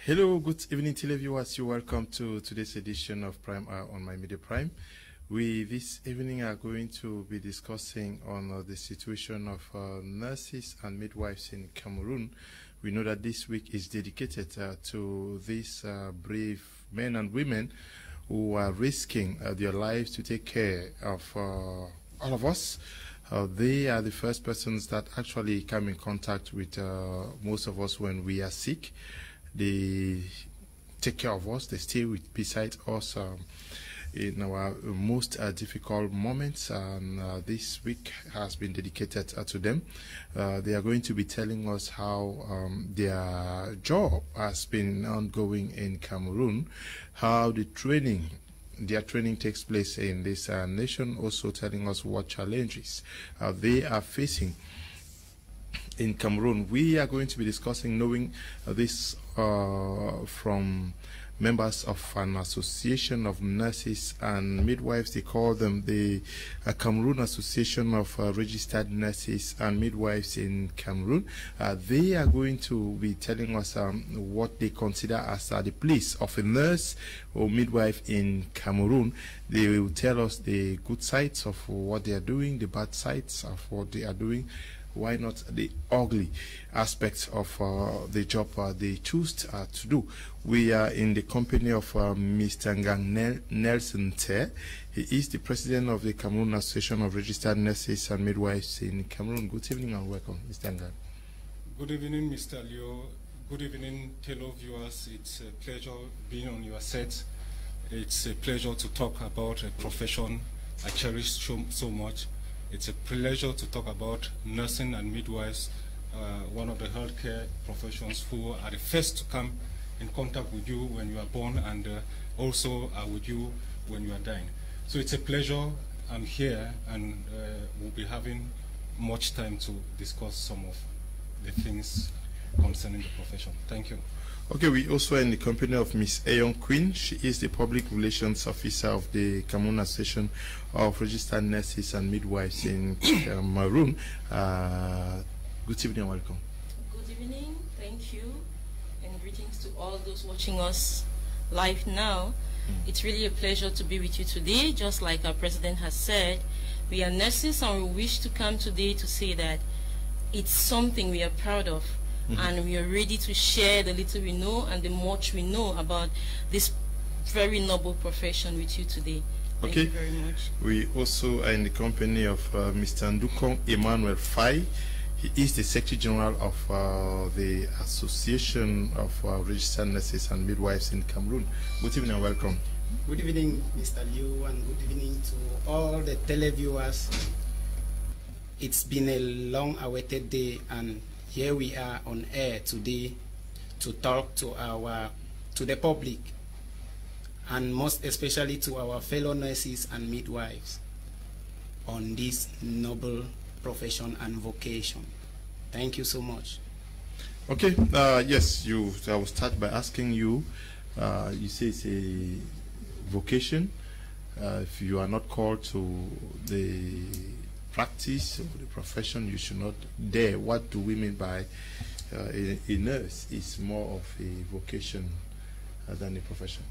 Hello, good evening, televiewers. You're welcome to today's edition of Prime Hour on My Media Prime. We this evening are going to be discussing on the situation of nurses and midwives in Cameroon. We know that this week is dedicated to these brave men and women who are risking their lives to take care of all of us. They are the first persons that actually come in contact with most of us when we are sick. They take care of us. They stay beside us in our most difficult moments, and this week has been dedicated to them. They are going to be telling us how their job has been ongoing in Cameroon, how their training takes place in this nation, also telling us what challenges they are facing in Cameroon. We are going to be discussing, knowing this from members of an association of nurses and midwives. They call them the Cameroon Association of Registered Nurses and Midwives in Cameroon. They are going to be telling us what they consider as the place of a nurse or midwife in Cameroon. They will tell us the good sides of what they are doing, the bad sides of what they are doing, why not the ugly aspects of the job they choose to do. We are in the company of Mr. Ngang Nelson Te. He is the president of the Cameroon Association of Registered Nurses and Midwives in Cameroon. Good evening and welcome, Mr. Ngang. Good evening, Mr. Leo. Good evening, televiewers. It's a pleasure being on your set. It's a pleasure to talk about a profession I cherish so much. It's a pleasure to talk about nursing and midwives, one of the healthcare professions who are the first to come in contact with you when you are born, and also are with you when you are dying. So it's a pleasure. I'm here, and we'll be having much time to discuss some of the things concerning the profession. Thank you. Okay, we also are in the company of Miss Ayon Queen. She is the Public Relations Officer of the Cameroon Association of Registered Nurses and Midwives in Cameroon. Good evening and welcome. Good evening, thank you, and greetings to all those watching us live now. It's really a pleasure to be with you today. Just like our president has said, we are nurses and we wish to come today to say that it's something we are proud of. And we are ready to share the little we know and the much we know about this very noble profession with you today. Thank you very much. We also are in the company of Mr. Ndukong Emmanuel Fai. He is the Secretary General of the Association of Registered Nurses and Midwives in Cameroon. Good evening and welcome. Good evening, Mr. Liu, and good evening to all the televiewers. It's been a long-awaited day, and here we are on air today to talk to the public, and most especially to our fellow nurses and midwives on this noble profession and vocation. Thank you so much. Okay, yes, I will start by asking you, you say it's a vocation. If you are not called to the practice or the profession, you should not dare. What do we mean by a nurse is more of a vocation than a profession?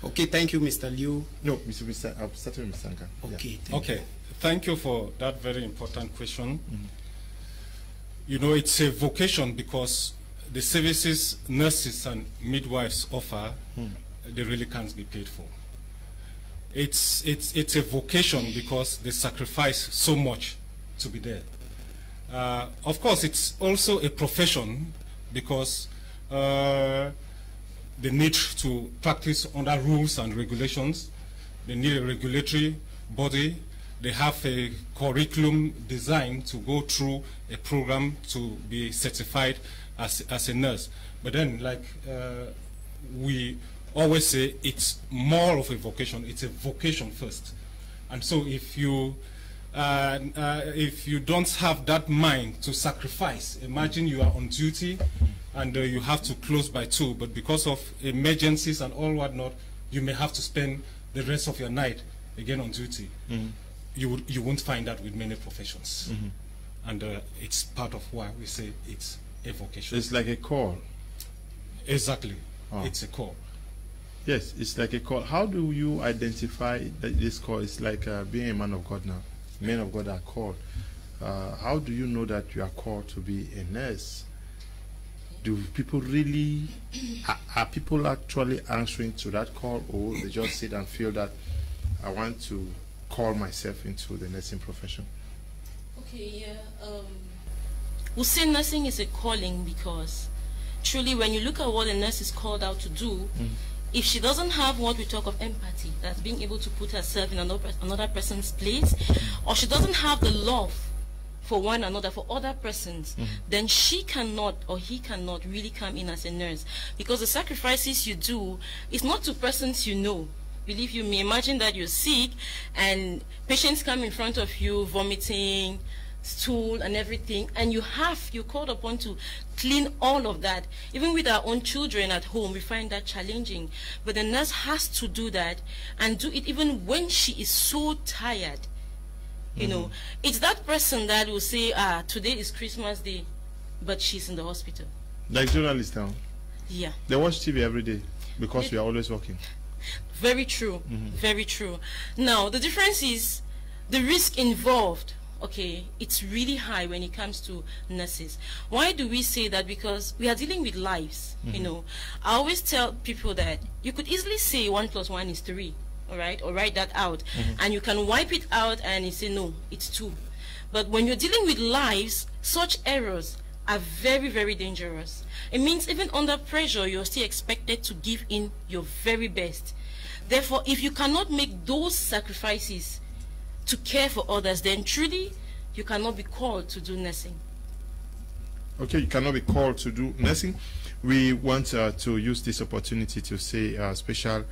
Okay, thank you, Mr. Liu. No, I'll start with Mr. Ngang. Okay, yeah. Thank you for that very important question. You know, it's a vocation because the services nurses and midwives offer, they really can't be paid for. It's a vocation because they sacrifice so much to be there. Of course, it's also a profession because they need to practice under rules and regulations. They need a regulatory body. They have a curriculum designed to go through a program to be certified as a nurse. But then, like we always say, it's more of a vocation. It's a vocation first. And so if you don't have that mind to sacrifice, imagine you are on duty and you have to close by 2, but because of emergencies and all whatnot, you may have to spend the rest of your night again on duty. You won't find that with many professions. And it's part of why we say it's a vocation. It's like a call. Exactly. It's a call. Yes, it's like a call. How do you identify that this call is like being a man of God now? Men of God are called. How do you know that you are called to be a nurse? Do people really, are people actually answering to that call, or they just sit and feel that I want to call myself into the nursing profession? Okay, yeah. We'll say nursing is a calling because truly when you look at what a nurse is called out to do, if she doesn't have what we talk of empathy, that's being able to put herself in another person's place, or she doesn't have the love for one another, for other persons, then she cannot or he cannot really come in as a nurse. Because the sacrifices you do is not to persons you know. Believe you me, imagine that you're sick and patients come in front of you vomiting, stool and everything, and you're called upon to clean all of that. Even with our own children at home, we find that challenging. But the nurse has to do that and do it even when she is so tired. You know, it's that person that will say, today is Christmas Day, but she's in the hospital. Like journalists now. Yeah. They watch TV every day because we are always working. Very true. Very true. Now, the difference is the risk involved. Okay, it's really high when it comes to nurses. Why do we say that? Because we are dealing with lives. You know, I always tell people that you could easily say 1 + 1 is 3. All right, or write that out, and you can wipe it out and you say no, it's 2. But when you're dealing with lives, such errors are very, very dangerous. It means even under pressure, you're still expected to give in your very best. Therefore, if you cannot make those sacrifices to care for others, then truly you cannot be called to do nursing. Okay, you cannot be called to do nursing. We want to use this opportunity to say special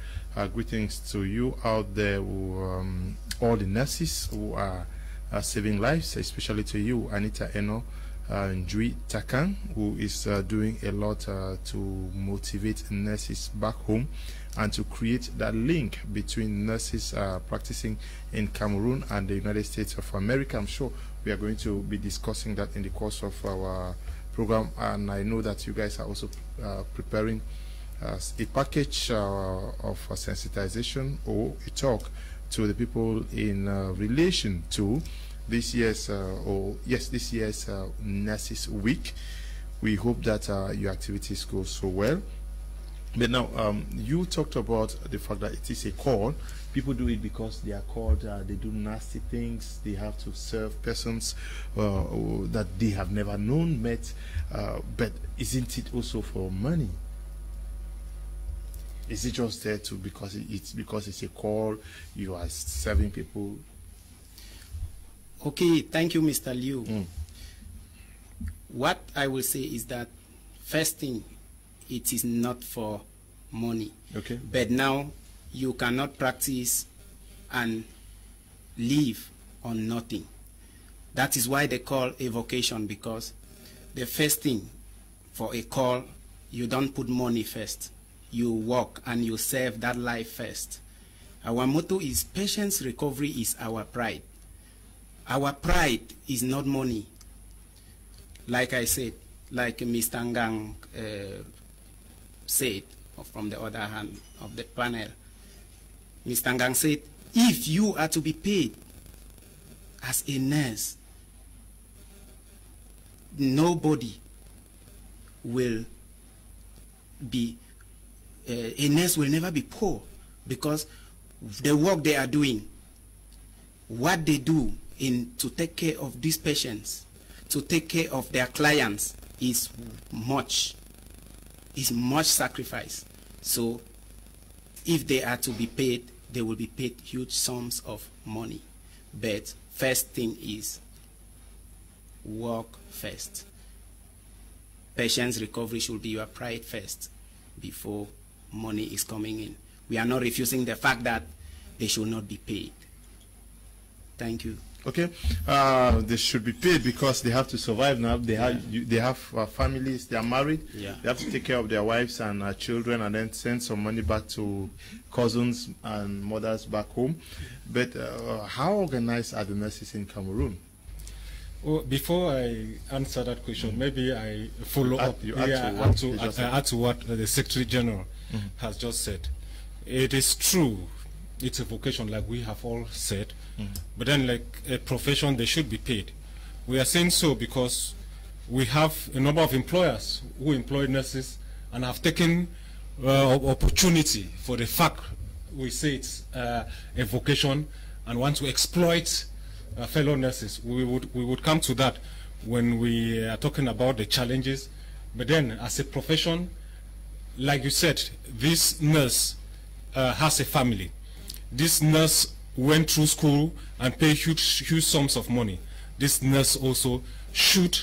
greetings to you out there, who, all the nurses who are saving lives, especially to you, Anita Eno Njui Takan, who is doing a lot to motivate nurses back home and to create that link between nurses practicing in Cameroon and the United States of America. I'm sure we are going to be discussing that in the course of our program, and I know that you guys are also preparing a package of sensitization or a talk to the people in relation to this year's this year's Nurses Week. We hope that your activities go so well. But now, you talked about the fact that it is a call. People do it because they are called, they do nasty things, they have to serve persons that they have never met, but isn't it also for money? Is it just there to because it's a call, you are serving people? Okay, thank you, Mr. Liu. What I will say is that first thing, it is not for money. Okay. But now you cannot practice and live on nothing. That is why they call a vocation, because the first thing for a call, you don't put money first. You work and you serve that life first. Our motto is patience recovery is our pride. Our pride is not money. Like I said, like Mr. Ngang said, from the other hand of the panel, Mr. Ngang said, if you are to be paid as a nurse, nobody will be, a nurse will never be poor, because the work they are doing, what they do to take care of these patients, to take care of their clients, is much sacrifice. So if they are to be paid, they will be paid huge sums of money. But first thing is work first. Patient's recovery should be your pride first before money is coming in. We are not refusing the fact that they should not be paid. Thank you. Okay, they should be paid because they have to survive now. They have families. They are married. Yeah. They have to take care of their wives and children, and then send some money back to cousins and mothers back home. But how organized are the nurses in Cameroon? Well, before I answer that question, maybe I follow up. Add to what the Secretary General has just said. It is true, it's a vocation, like we have all said, but then like a profession, they should be paid. We are saying so because we have a number of employers who employ nurses and have taken opportunity for the fact we say it's a vocation and want to exploit fellow nurses. We would come to that when we are talking about the challenges. But then, as a profession, like you said, this nurse has a family. This nurse went through school and paid huge sums of money. This nurse also should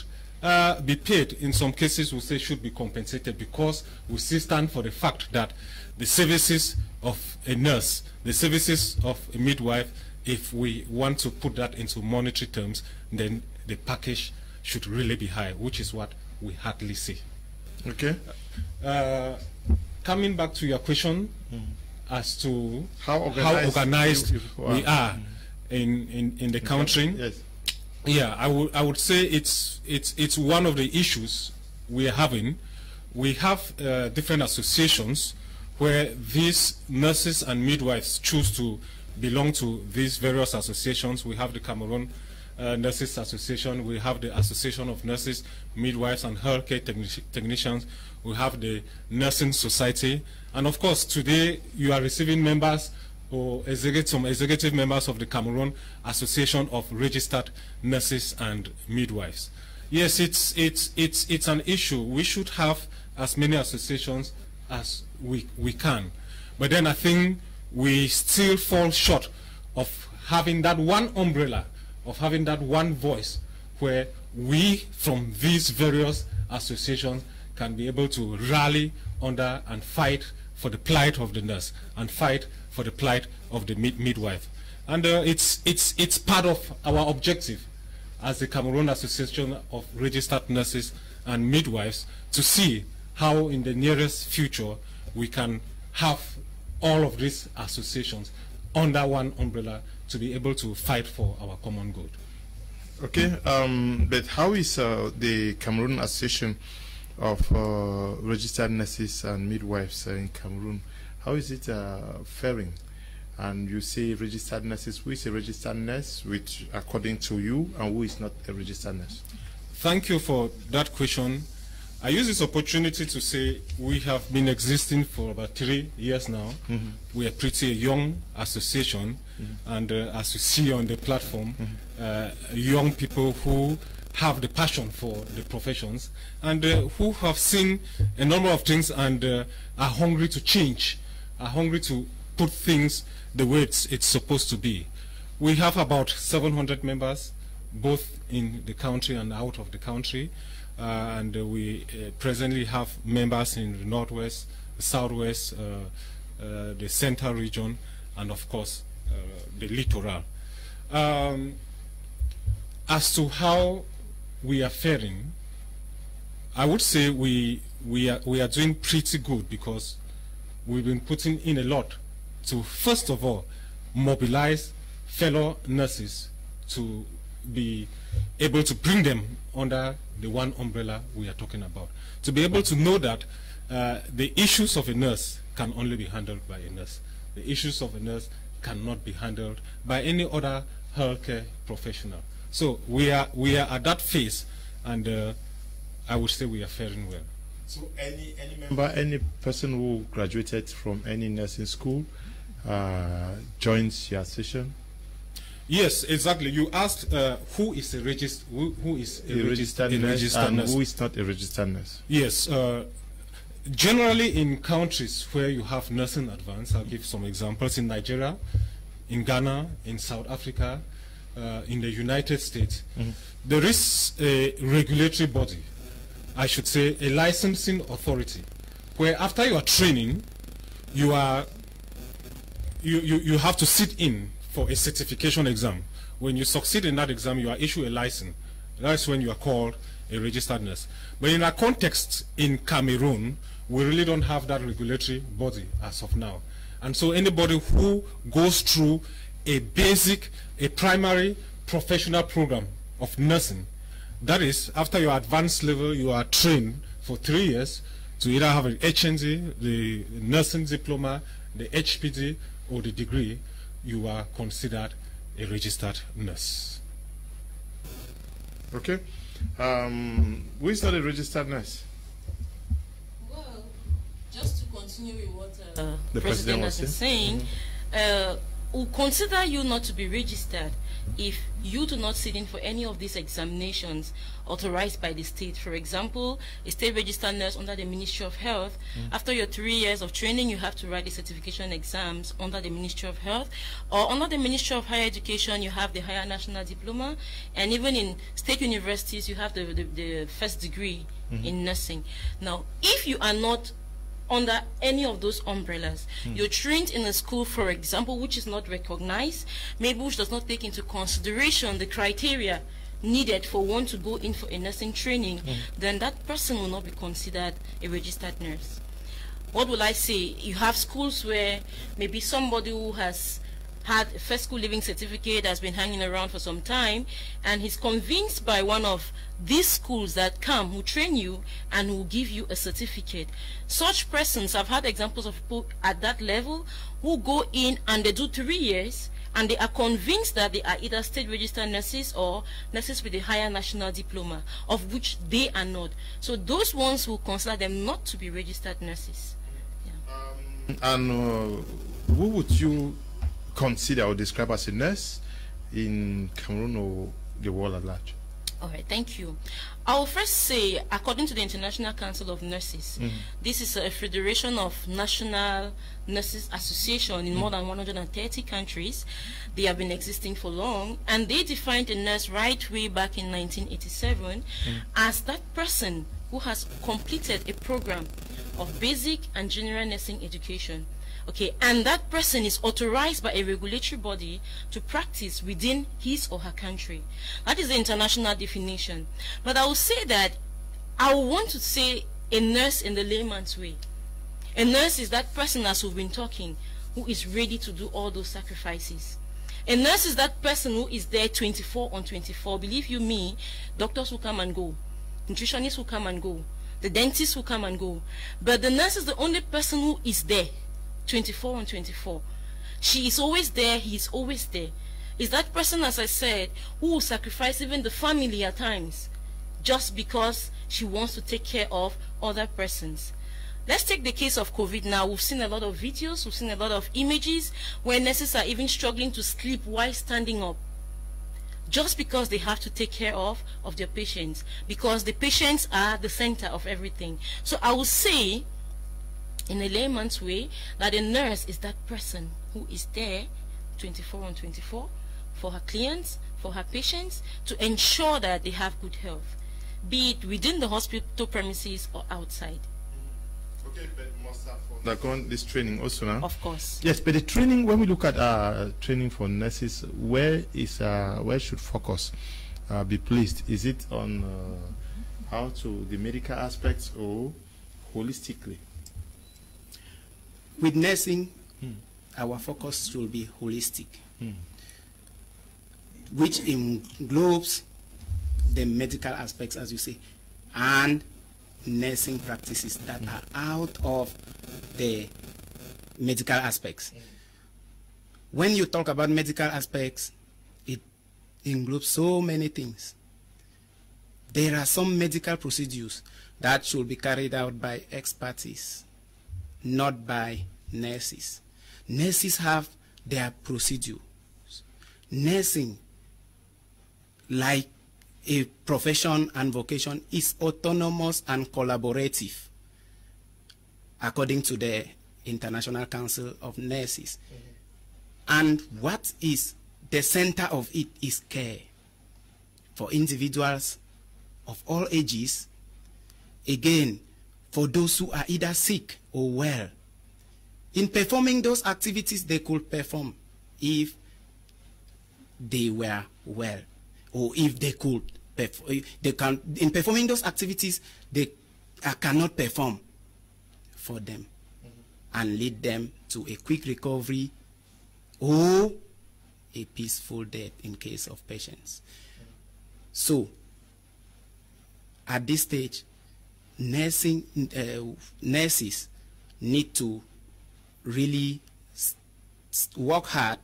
be paid. In some cases, we say should be compensated, because we still stand for the fact that the services of a nurse, the services of a midwife, if we want to put that into monetary terms, then the package should really be high, which is what we hardly see. Okay. Coming back to your question as to how organized we are in the country. Yes. Yeah, I would say it's one of the issues we are having. We have different associations where these nurses and midwives choose to belong to these various associations. We have the Cameroon Nurses Association, we have the Association of Nurses, Midwives and Healthcare Technicians, we have the Nursing Society, and of course today you are receiving members or some executive members of the Cameroon Association of Registered Nurses and Midwives. Yes, it's an issue. We should have as many associations as we can, but then I think we still fall short of having that one umbrella, of having that one voice, where we from these various associations can be able to rally under and fight for the plight of the nurse and fight for the plight of the midwife. And it's part of our objective as the Cameroon Association of Registered Nurses and Midwives to see how in the nearest future we can have all of these associations under one umbrella to be able to fight for our common good. Okay, but how is the Cameroon Association of Registered Nurses and Midwives in Cameroon, how is it faring? And you say registered nurses, who is a registered nurse, which according to you, and who is not a registered nurse? Thank you for that question. I use this opportunity to say we have been existing for about 3 years now. We are pretty young association, and as you see on the platform, young people who have the passion for the professions and who have seen a number of things and are hungry to change, are hungry to put things the way it's supposed to be. We have about 700 members, both in the country and out of the country. And we presently have members in the Northwest, the Southwest, the Central region, and of course the littoral. As to how we are faring, I would say we are doing pretty good, because we've been putting in a lot to, first of all, mobilize fellow nurses to be able to bring them under the one umbrella we are talking about, to be able to know that the issues of a nurse can only be handled by a nurse. The issues of a nurse cannot be handled by any other healthcare professional. So we are at that phase, and I would say we are faring well. So any member, any person who graduated from any nursing school joins your session? Yes, exactly. You asked who is a registered nurse and who is not a registered nurse. Yes. Generally, in countries where you have nursing advance, I'll give some examples. In Nigeria, in Ghana, in South Africa, in the United States, there is a regulatory body, I should say a licensing authority, where after your training, you have to sit in for a certification exam. When you succeed in that exam, you are issued a license. That's when you are called a registered nurse. But in our context in Cameroon, we really don't have that regulatory body as of now. And so anybody who goes through a primary professional program of nursing. That is, after your advanced level, you are trained for 3 years to either have an HND, the nursing diploma, the HPD, or the degree. You are considered a registered nurse. Okay. Who is not a registered nurse? Well, just to continue with what the President was saying, we'll consider you not to be registered if you do not sit in for any of these examinations authorized by the state. For example, a state registered nurse under the Ministry of Health, after your 3 years of training, you have to write the certification exams under the Ministry of Health, or under the Ministry of Higher Education, you have the Higher National Diploma, and even in state universities, you have the first degree in nursing. Now, if you are not under any of those umbrellas, you're trained in a school, for example, which is not recognized, maybe which does not take into consideration the criteria needed for one to go in for a nursing training, then that person will not be considered a registered nurse. What will I say? You have schools where maybe somebody who has had a first school living certificate has been hanging around for some time, and he's convinced by one of these schools that come, who train you and who give you a certificate. Such persons, I've had examples of people at that level who go in and they do 3 years, and they are convinced that they are either state registered nurses or nurses with a higher national diploma, of which they are not. So those ones will consider them not to be registered nurses. Yeah. And who would you consider or describe as a nurse in Cameroon or the world at large? All right, thank you. I will first say, according to the International Council of Nurses, this is a federation of national nurses association in more than 130 countries. They have been existing for long, and they defined a nurse right way back in 1987 as that person who has completed a program of basic and general nursing education. Okay, and that person is authorized by a regulatory body to practice within his or her country. That is the international definition. But I will say that I want to say a nurse in the layman's way. A nurse is that person, as we've been talking, who is ready to do all those sacrifices. A nurse is that person who is there 24 on 24. Believe you me, doctors will come and go. Nutritionists will come and go. The dentists will come and go. But the nurse is the only person who is there 24 on 24. She is always there, he is always there. Is that person, as I said, who will sacrifice even the family at times just because she wants to take care of other persons. Let's take the case of COVID now. We've seen a lot of videos, we've seen a lot of images where nurses are even struggling to sleep while standing up, just because they have to take care of their patients, because the patients are the center of everything. So I will say, in a layman's way, that a nurse is that person who is there 24 on 24 for her clients, for her patients, to ensure that they have good health, be it within the hospital premises or outside. Okay, but must have undergone this training also now? Of course. Yes, but the training, when we look at training for nurses, where should focus be placed? Is it on how to the medical aspects or holistically? With nursing, our focus should be holistic, which englobes the medical aspects, as you say, and nursing practices that are out of the medical aspects. When you talk about medical aspects, it englobes so many things. There are some medical procedures that should be carried out by expertise, not by nurses. Nurses have their procedures. Nursing, like a profession and vocation, is autonomous and collaborative, according to the International Council of Nurses. And what is the center of it is care for individuals of all ages, again, for those who are either sick or well. In performing those activities, they could perform if they were well, or if they could, in performing those activities, they cannot perform for them and lead them to a quick recovery or a peaceful death in case of patients. So, at this stage, nurses need to really work hard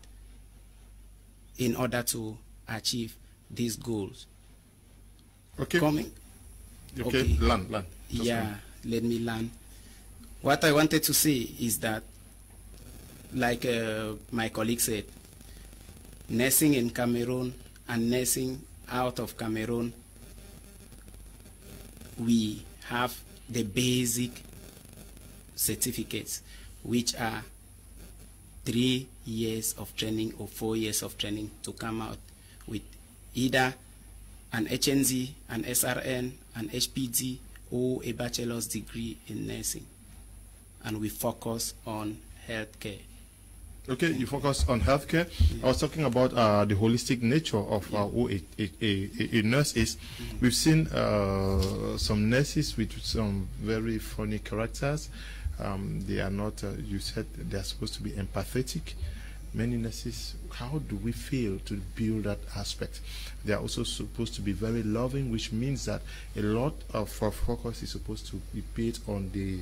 in order to achieve these goals. Okay. Okay. Land. Yeah, let me land. What I wanted to say is that, like my colleague said, nursing in Cameroon and nursing out of Cameroon, we have the basic certificates, which are 3 years of training or 4 years of training to come out with either an HNZ, an SRN, an HPD, or a bachelor's degree in nursing. And we focus on healthcare. Okay, you focus on healthcare. Yeah. I was talking about the holistic nature of who a nurse is. We've seen some nurses with some very funny characters. They are not, you said they are supposed to be empathetic. Many nurses, how do we fail to build that aspect? They are also supposed to be very loving, which means that a lot of focus is supposed to be paid on the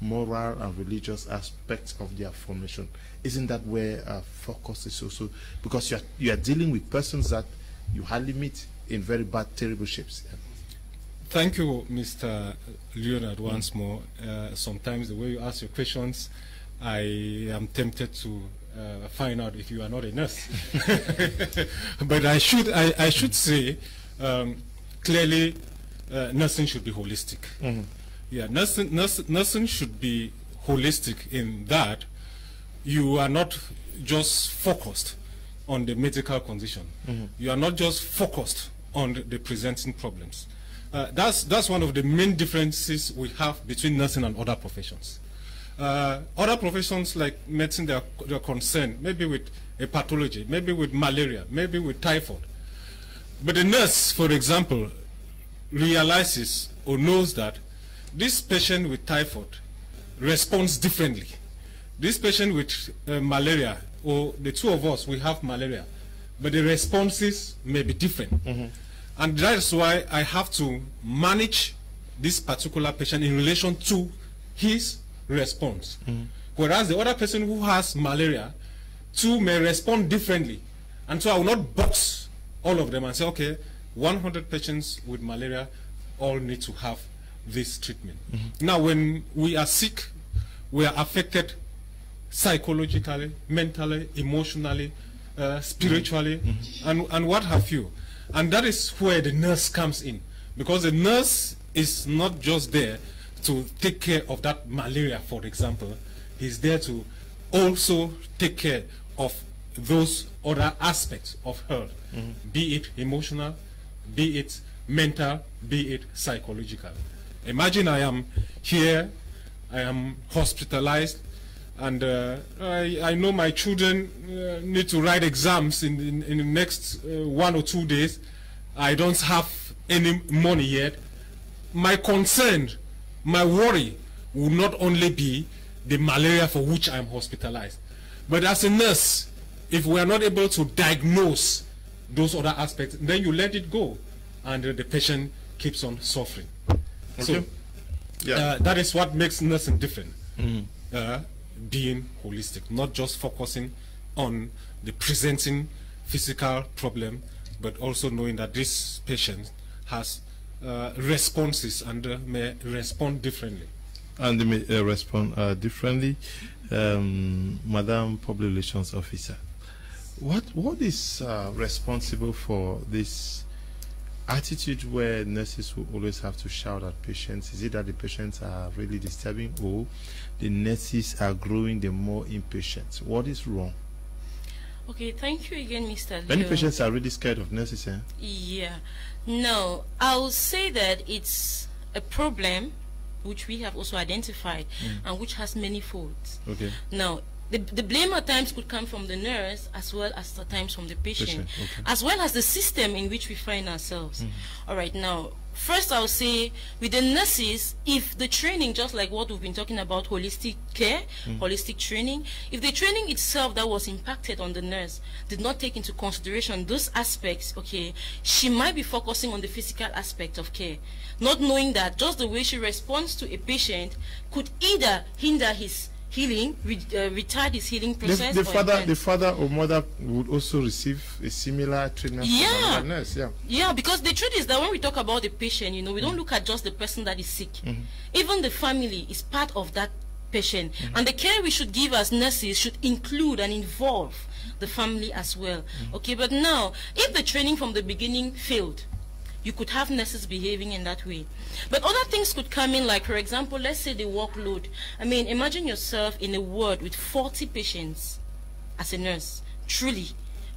moral and religious aspects of their formation. Isn't that where focus is also? Because you are dealing with persons that you hardly meet in very bad, terrible shapes. Yeah. Thank you, Mr. Leonard, once more. Sometimes the way you ask your questions, I am tempted to find out if you are not a nurse. But I should say, clearly, nursing should be holistic. Mm-hmm. Yeah, nursing should be holistic in that you are not just focused on the medical condition. Mm-hmm. You are not just focused on the presenting problems. That's one of the main differences we have between nursing and other professions. Other professions like medicine, they are concerned maybe with a pathology, maybe with malaria, maybe with typhoid. But the nurse, for example, realizes or knows that this patient with typhoid responds differently. This patient with malaria, or the two of us, we have malaria, but the responses may be different. Mm-hmm. And that is why I have to manage this particular patient in relation to his response. Mm-hmm. Whereas the other person who has malaria, too, may respond differently. And so I will not box all of them and say, okay, 100 patients with malaria all need to have this treatment. Mm-hmm. Now, when we are sick, we are affected psychologically, mentally, emotionally, spiritually, mm-hmm. and what have you. And that is where the nurse comes in, because the nurse is not just there to take care of that malaria, for example. He's there to also take care of those other aspects of health, mm-hmm. be it emotional, be it mental, be it psychological. Imagine I am here, I am hospitalized, and I know my children need to write exams in the next 1 or 2 days. I don't have any money yet. My concern, my worry will not only be the malaria for which I am hospitalized, but as a nurse, if we are not able to diagnose those other aspects, then you let it go, and the patient keeps on suffering. Okay. So that is what makes nursing different. Mm-hmm. Being holistic, not just focusing on the presenting physical problem, but also knowing that this patient has responses and may respond differently. And they may respond differently. Madam Public Relations Officer, what is responsible for this attitude where nurses will always have to shout at patients? Is it that the patients are really disturbing, or the nurses are growing the more impatient? What is wrong? Okay, thank you again, Mr. Leo. Many patients are really scared of nurses, eh? Yeah. No, I would say that it's a problem which we have also identified and which has many faults. Okay. Now, the blame at times could come from the nurse as well as at times from the patient. Okay. As well as the system in which we find ourselves. All right, now, first I'll say with the nurses, if the training, just like what we've been talking about, holistic care, holistic training, if the training itself that was impacted on the nurse did not take into consideration those aspects, okay, she might be focusing on the physical aspect of care, not knowing that just the way she responds to a patient could either hinder his healing, retard his healing process. The father or mother would also receive a similar treatment from another nurse. Yeah, because the truth is that when we talk about the patient, you know, we don't look at just the person that is sick. Even the family is part of that patient, and the care we should give as nurses should include and involve the family as well. Okay, but now, if the training from the beginning failed, you could have nurses behaving in that way. But other things could come in, like, for example, let's say the workload. I mean, imagine yourself in a ward with 40 patients as a nurse. Truly,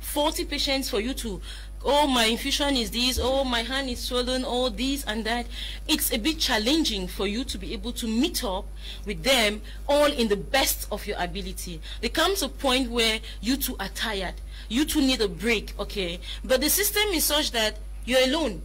40 patients for you to, oh, my infusion is this, oh, my hand is swollen, oh, this and that. It's a bit challenging for you to be able to meet up with them all in the best of your ability. There comes a point where you two are tired. You two need a break, okay? But the system is such that you're alone,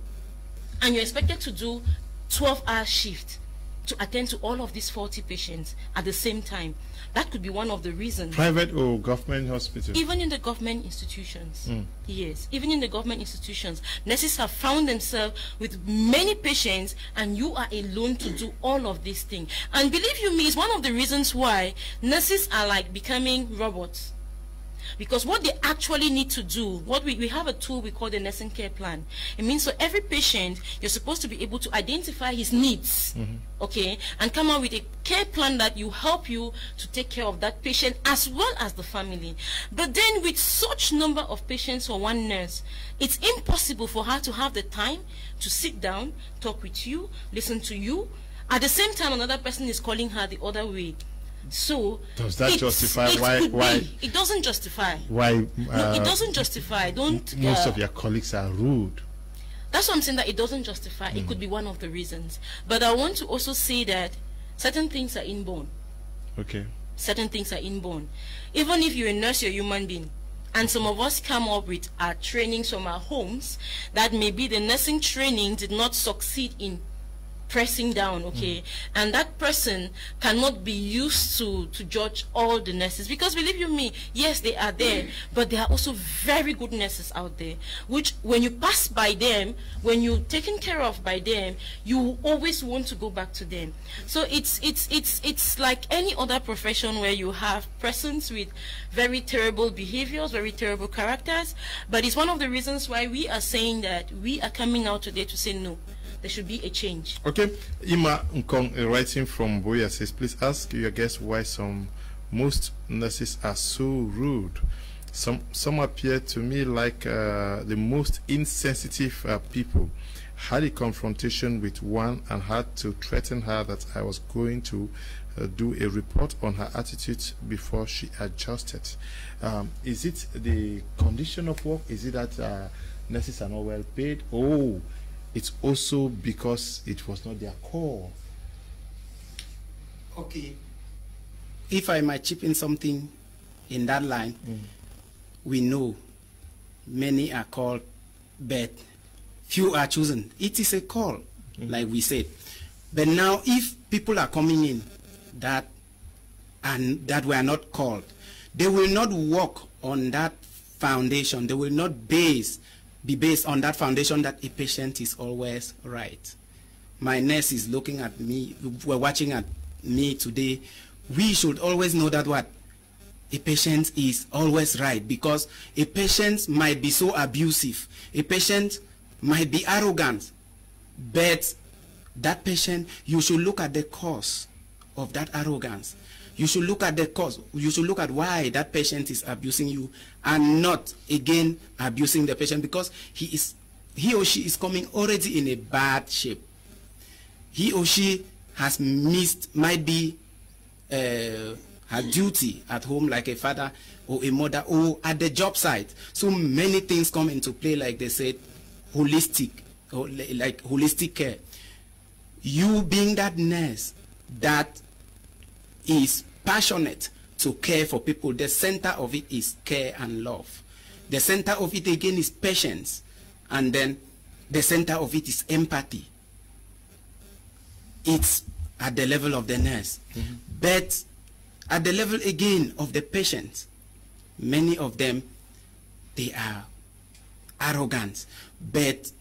and you're expected to do 12-hour shift to attend to all of these 40 patients at the same time. That could be one of the reasons. Private or government hospital? Even in the government institutions. Yes, even in the government institutions, nurses have found themselves with many patients, and you are alone to do all of these things. And believe you me, it's one of the reasons why nurses are like becoming robots. Because what they actually need to do, what we have a tool we call the nursing care plan. It means for every patient, you're supposed to be able to identify his needs, okay, and come up with a care plan that will help you to take care of that patient as well as the family. But then with such number of patients for one nurse, it's impossible for her to have the time to sit down, talk with you, listen to you. At the same time, another person is calling her the other way. So does that justify why it doesn't justify why no, it doesn't justify. Most of your colleagues are rude. That's what I'm saying, that it doesn't justify. It could be one of the reasons. But I want to also say that certain things are inborn. Okay. Certain things are inborn. Even if you're a nurse, you're a human being. And some of us come up with our trainings from our homes that maybe the nursing training did not succeed in pressing down, okay, and that person cannot be used to judge all the nurses, because believe you me, yes, they are there, but there are also very good nurses out there, which when you pass by them, when you're taken care of by them, you always want to go back to them. So it's like any other profession where you have persons with very terrible behaviors, very terrible characters, but it's one of the reasons why we are saying that we are coming out today to say no. There should be a change. Okay. Ima Nkong, writing from Boya, says, please ask your guests why most nurses are so rude. Some appear to me like the most insensitive people. Had a confrontation with one and had to threaten her that I was going to do a report on her attitude before she adjusted. Is it the condition of work? Is it that nurses are not well paid? Oh, it's also because it was not their call. Okay. If I might chip in something in that line, we know many are called, but few are chosen. It is a call, like we said. But now, if people are coming in that were not called, they will not work on that foundation. They will not be based on that foundation that a patient is always right. My nurse is looking at me, we're watching at me today. We should always know that what? A patient is always right, because a patient might be so abusive. A patient might be arrogant. But that patient, you should look at the cause of that arrogance. You should look at the cause. You should look at why that patient is abusing you, and not again abusing the patient because he or she is coming already in a bad shape. He or she has missed, might be her duty at home, like a father or a mother, or at the job site. So many things come into play, like they said, holistic, or like holistic care. You being that nurse that is passionate to care for people, the center of it is care and love. The center of it again is patience, and then the center of it is empathy. it's at the level of the nurse. But at the level again of the patient, many of them, they are arrogant. But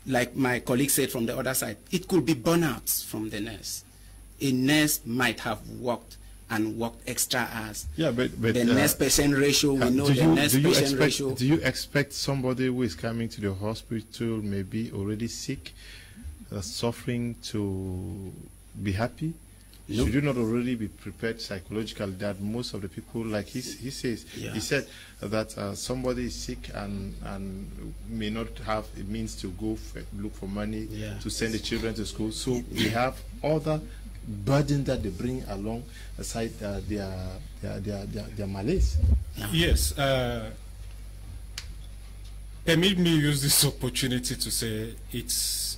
like my colleague said from the other side, it could be burnout from the nurse. A nurse might have worked extra hours. Yeah, but the nurse-patient ratio, we know the nurse-patient ratio. Do you expect somebody who is coming to the hospital, maybe already sick, suffering, to be happy? No. Should you not already be prepared psychologically that most of the people, like he says, he said that somebody is sick and may not have a means to go look for money to send the children to school. So we have other burden that they bring along aside their malaise. Yes. Permit me use this opportunity to say it's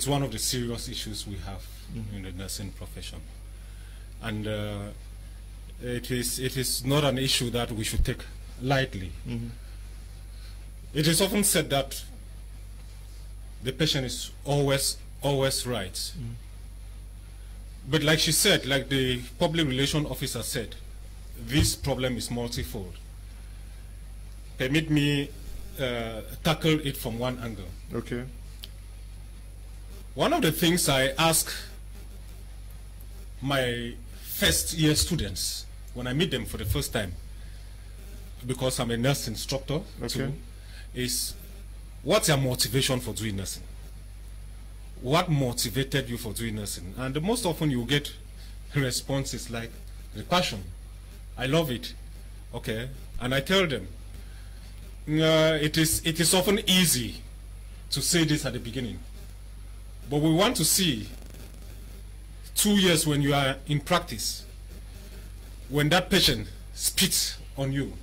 one of the serious issues we have in the nursing profession, and it is not an issue that we should take lightly. It is often said that the patient is always right, but like she said, like the public relation officer said, this problem is multifold. Permit me tackle it from one angle. Okay. One of the things I ask my first year students when I meet them for the first time, because I'm a nurse instructor too, is what's your motivation for doing nursing? What motivated you for doing nursing? And most often you get responses like the passion. I love it. Okay. And I tell them it is often easy to say this at the beginning, but we want to see 2 years when you are in practice, when that patient spits on you,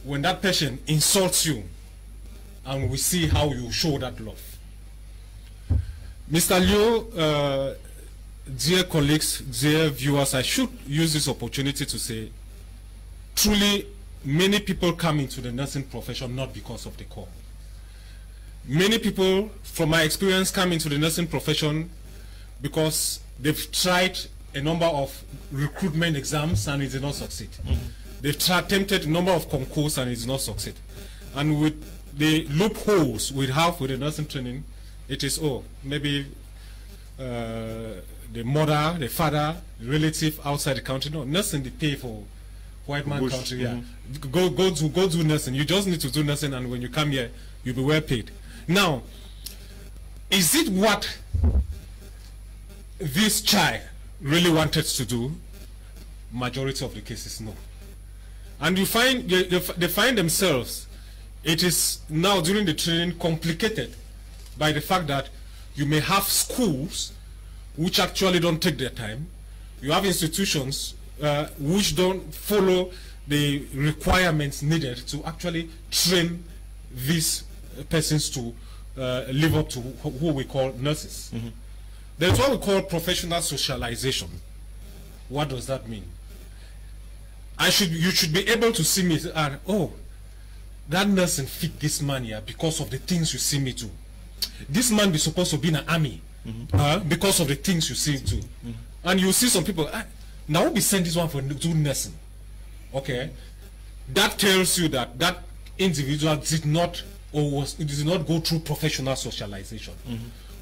when that patient insults you, and we see how you show that love. Mr. Liu, dear colleagues, dear viewers, I should use this opportunity to say, truly, many people come into the nursing profession not because of the call. Many people, from my experience, come into the nursing profession because they've tried a number of recruitment exams and it did not succeed. They've attempted a number of concourse and it did not succeed. And with the loopholes we have with the nursing training, it is, maybe the mother, the father, the relative outside the country. No, nursing they pay for white man country. Go do nursing. You just need to do nursing, and when you come here, you'll be well paid. Now, is it what this child really wanted to do? Majority of the cases, no. And you find they find themselves, it is now during the training complicated by the fact that you may have schools which actually don't take their time. You have institutions which don't follow the requirements needed to actually train these persons to live up to who we call nurses. There's what we call professional socialization. What does that mean? You should be able to see me and, that nursing fit this man here because of the things you see me do. This man be supposed to be in an army because of the things you see him do. And you see some people, now we'll be sent this one for do nursing. Okay? That tells you that that individual did not go through professional socialization.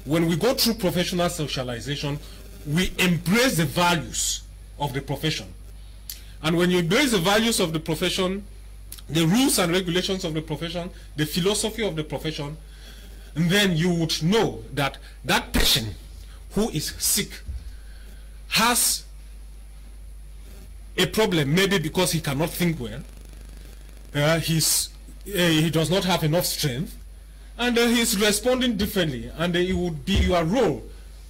When we go through professional socialization, we embrace the values of the profession. And when you embrace the values of the profession, the rules and regulations of the profession, the philosophy of the profession, and then you would know that that patient who is sick has a problem, maybe because he cannot think well, he does not have enough strength, and he's responding differently, and it would be your role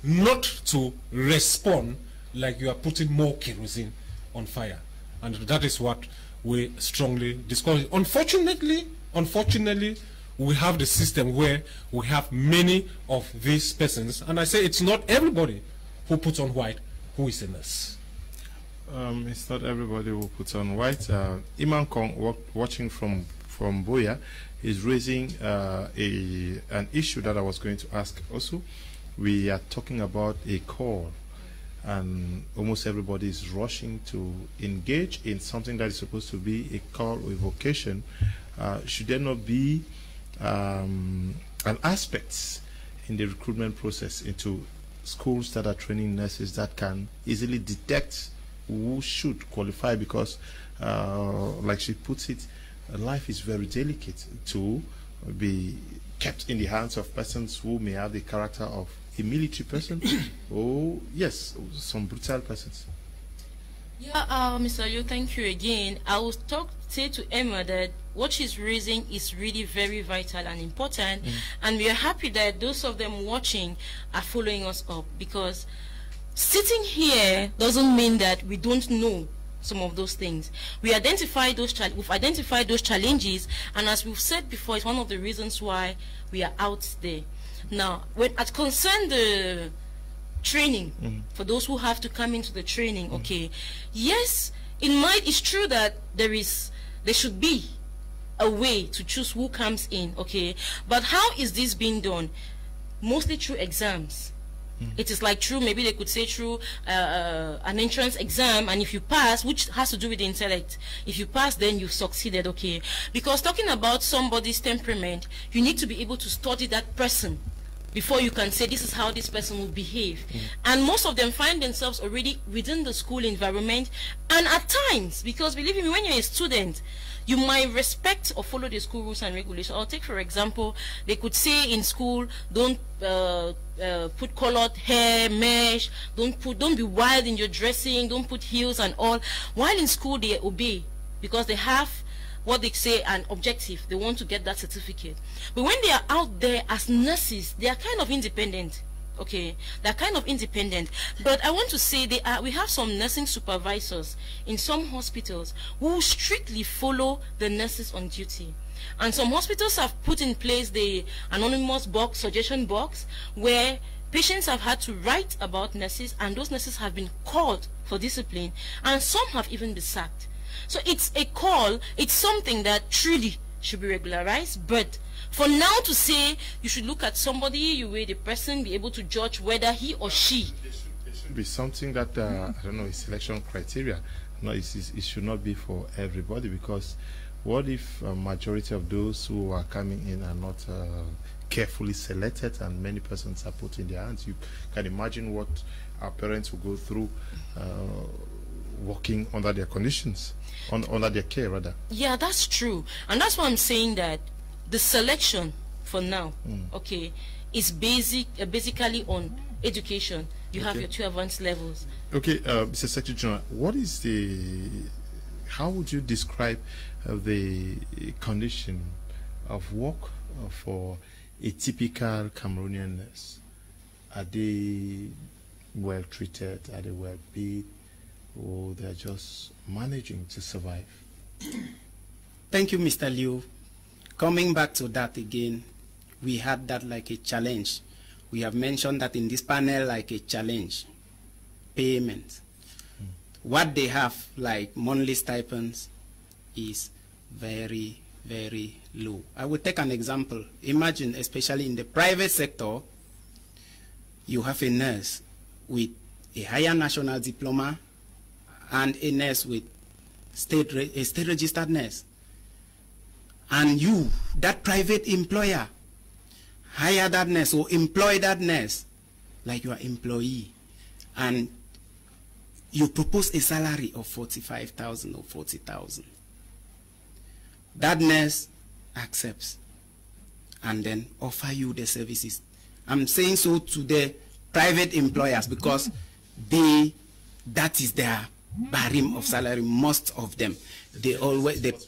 not to respond like you are putting more kerosene on fire. And that is what we strongly discourage. Unfortunately, we have the system where we have many of these persons, and I say it's not everybody who puts on white who is a nurse. It's not everybody who puts on white. Iman Kong, watching from Boya, is raising an issue that I was going to ask also. we are talking about a call, and almost everybody is rushing to engage in something that is supposed to be a call or a vocation. Should there not be an aspect in the recruitment process into schools that are training nurses that can easily detect who should qualify? Because like she puts it, life is very delicate to be kept in the hands of persons who may have the character of a military person or, yes, some brutal persons. Yeah, Mr. Liu, thank you again. I will say to Emma that what she's raising is really very vital and important, and we are happy that those of them watching are following us up, because sitting here doesn't mean that we don't know some of those things. We've identified those challenges, and as we've said before, it's one of the reasons why we are out there. Now, when it concerns the training, for those who have to come into the training, okay, yes, it's true that there should be a way to choose who comes in, okay, but how is this being done? Mostly through exams. It is like through, maybe they could say through an entrance exam, and if you pass, which has to do with the intellect, if you pass, then you've succeeded, okay. Because talking about somebody's temperament, you need to be able to study that person before you can say this is how this person will behave. And most of them find themselves already within the school environment, and at times, because believe me, when you're a student, you might respect or follow the school rules and regulations. I'll take, for example, they could say in school, don't put colored hair, mesh, don't be wild in your dressing, don't put heels and all. While in school, they obey because they have what they say an objective. They want to get that certificate. But when they are out there as nurses, they are kind of independent. Okay, they're kind of independent. But I want to say we have some nursing supervisors in some hospitals who strictly follow the nurses on duty. And some hospitals have put in place the anonymous box, suggestion box, where patients have had to write about nurses, and those nurses have been called for discipline, and some have even been sacked. So it's a call, it's something that truly should be regularized. But for now to say you should look at somebody, you weigh the person, be able to judge whether he or she. It should be something that, I don't know, is selection criteria. No, it should not be for everybody, because what if a majority of those who are coming in are not carefully selected and many persons are put in their hands? You can imagine what our parents will go through working under their conditions, under their care rather. Yeah, that's true. And that's why I'm saying that the selection for now, okay, is basically on education. You have your 2 advanced levels. Okay, Mr. Secretary General, what is how would you describe the condition of work for a typical Cameroonian nurse? Are they well treated? Are they well paid? Or they're just managing to survive? Thank you, Mr. Liu. Coming back to that again, we had that like a challenge. We have mentioned that in this panel like a challenge. Payment. What they have like monthly stipends is very, very low. I will take an example. Imagine, especially in the private sector, you have a nurse with a higher national diploma and a nurse with a state registered nurse. And you, that private employer, hire that nurse or employ that nurse like your employee, and you propose a salary of 45,000 or 40,000. That nurse accepts and then offer you the services. I'm saying so to the private employers because that is their barem of salary. Most of them, they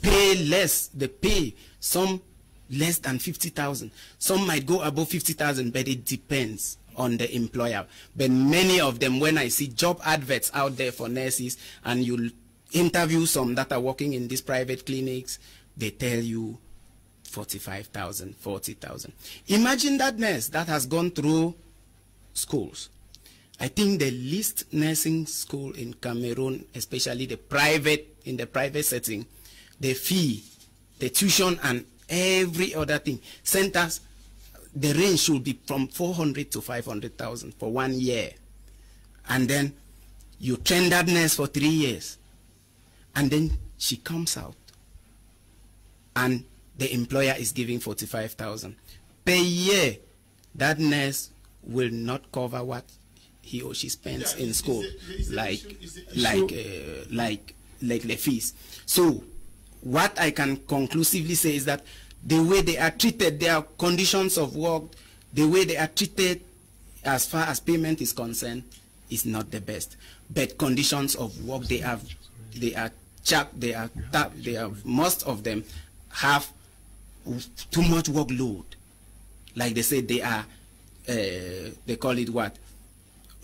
pay less. They pay some less than 50,000. Some might go above 50,000, but it depends on the employer. But many of them, when I see job adverts out there for nurses, and you interview some that are working in these private clinics, they tell you 45,000, 40,000. Imagine that nurse that has gone through schools. I think the least nursing school in Cameroon, especially in the private setting, the fee, the tuition, and every other thing, centers, the range should be from 400 to 500,000 for 1 year. And then you train that nurse for 3 years. And then she comes out. And the employer is giving 45,000 per year. That nurse will not cover what he or she spends in school, like the fees. So what I can conclusively say is that the way they are treated, their conditions of work, the way they are treated as far as payment is concerned, is not the best. But conditions of work, most of them have too much workload. Like they say, they are, they call it what?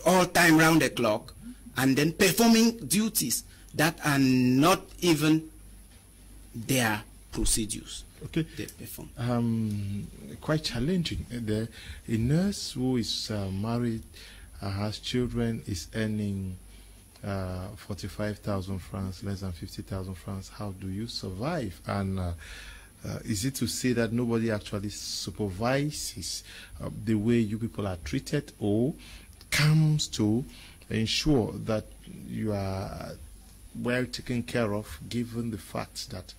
All time round the clock, and then performing duties that are not even their procedures. Okay. They perform. Quite challenging. A nurse who is married, has children, is earning 45,000 francs, less than 50,000 francs. How do you survive? And is it to say that nobody actually supervises the way you people are treated, or comes to ensure that you are well taken care of, given the fact that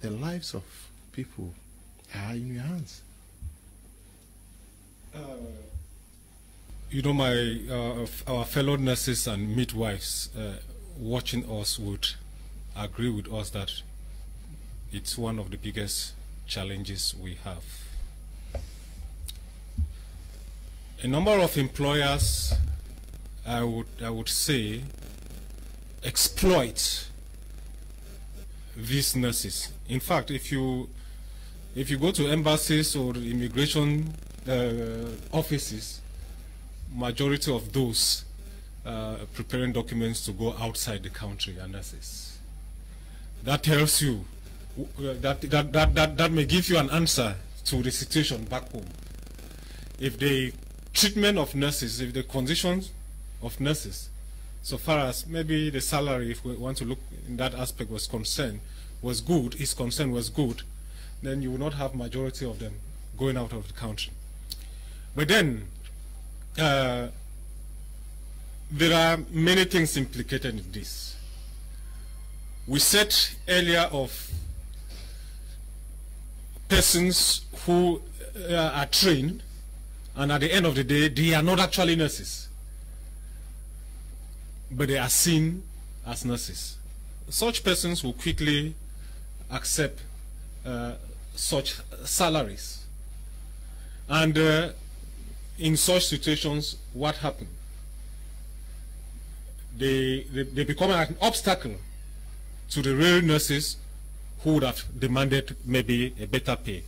the lives of people are in your hands? You know, our fellow nurses and midwives watching us would agree with us that it's one of the biggest challenges we have. A number of employers, I would say, exploit these nurses. In fact, if you go to embassies or immigration offices, majority of those preparing documents to go outside the country are nurses. That tells you that may give you an answer to the situation back home. If the treatment of nurses, if the conditions of nurses, so far as maybe the salary, if we want to look in that aspect, was concerned, was good, then you will not have majority of them going out of the country. But then there are many things implicated in this. We said earlier of persons who are trained, and at the end of the day, they are not actually nurses, but they are seen as nurses. Such persons will quickly accept such salaries. And in such situations, what happens? They become an obstacle to the real nurses who would have demanded maybe a better pay.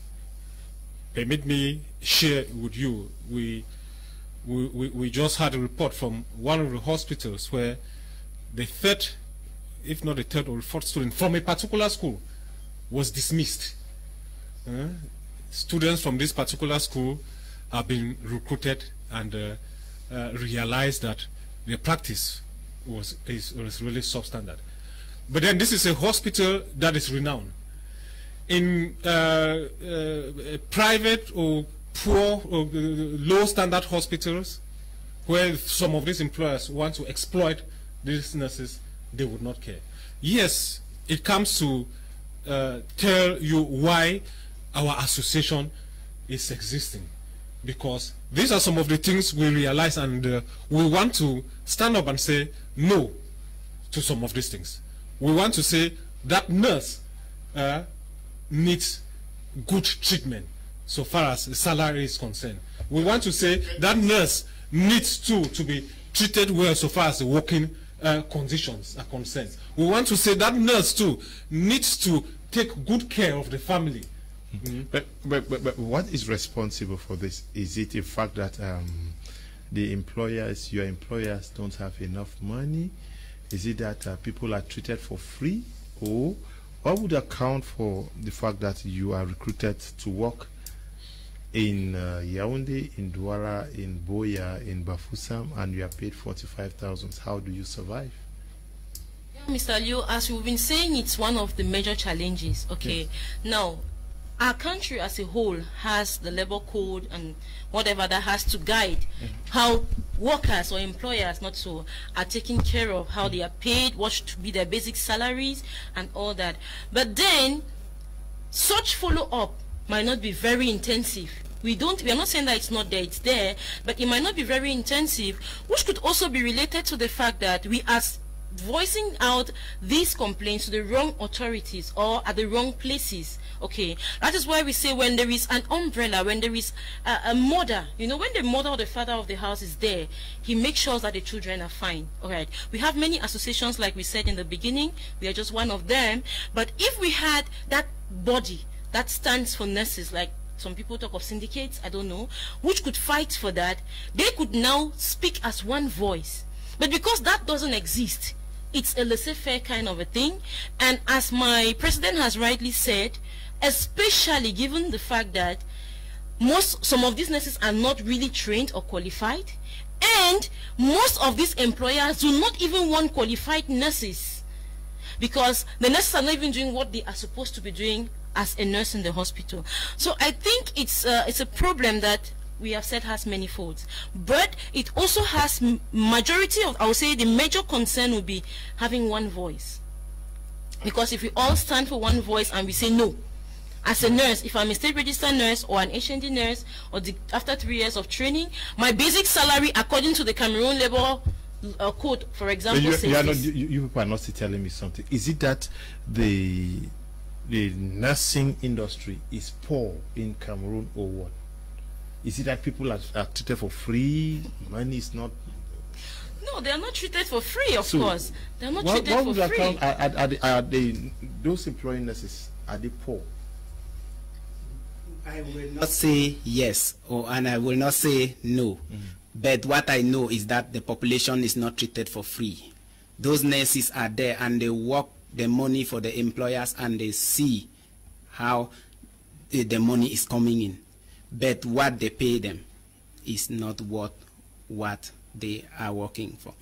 Permit me share with you, we just had a report from one of the hospitals where the third, if not the third or fourth student from a particular school was dismissed. Students from this particular school have been recruited and realized that their practice was really substandard. But then this is a hospital that is renowned. In private or poor or low standard hospitals, where some of these employers want to exploit these nurses, they would not care. Yes, it comes to tell you why our association is existing, because these are some of the things we realize, and we want to stand up and say no to some of these things. We want to say that nurse needs good treatment so far as the salary is concerned. We want to say that nurse needs to be treated well so far as the working conditions are concerned. We want to say that nurse too needs to take good care of the family. But what is responsible for this? Is it the fact that the employers, your employers, don't have enough money? Is it that people are treated for free? Or what would account for the fact that you are recruited to work in Yaoundé, in Douala, in Boya, in Bafoussam, and you are paid 45,000? How do you survive? Yeah, Mr. Liu, as we've been saying, it's one of the major challenges. Okay, yes. Now, our country as a whole has the labor code and whatever that has to guide how workers or employers are taken care of, how they are paid, what should be their basic salaries and all that. But then such follow-up might not be very intensive. We are not saying that it's not there, it's there, but it might not be very intensive, which could also be related to the fact that we are voicing out these complaints to the wrong authorities or at the wrong places. Okay, that is why we say when there is an umbrella, when there is a mother, you know, when the mother or the father of the house is there, he makes sure that the children are fine. All right, we have many associations, like we said in the beginning, we are just one of them. But if we had that body that stands for nurses, like some people talk of syndicates, I don't know, which could fight for that, they could now speak as one voice. But because that doesn't exist, it's a laissez-faire kind of a thing. And as my president has rightly said, especially given the fact that some of these nurses are not really trained or qualified, and most of these employers do not even want qualified nurses, because the nurses are not even doing what they are supposed to be doing as a nurse in the hospital. So I think it's a problem that we have said has many folds, but it also has majority of, I would say the major concern will be having one voice. Because if we all stand for one voice and we say no, as a nurse, if I'm a state registered nurse or an HND nurse, or after 3 years of training, my basic salary according to the Cameroon labor code, for example, you people are not still telling me something. Is it that the nursing industry is poor in Cameroon, or what? Is it that people are treated for free? Money is not... No, they are not treated for free, of course. They are not treated for free. Are those employing nurses, are they poor? I will not say yes, and I will not say no. But what I know is that the population is not treated for free. Those nurses are there and they work the money for the employers and they see how the money is coming in. But what they pay them is not what they are working for.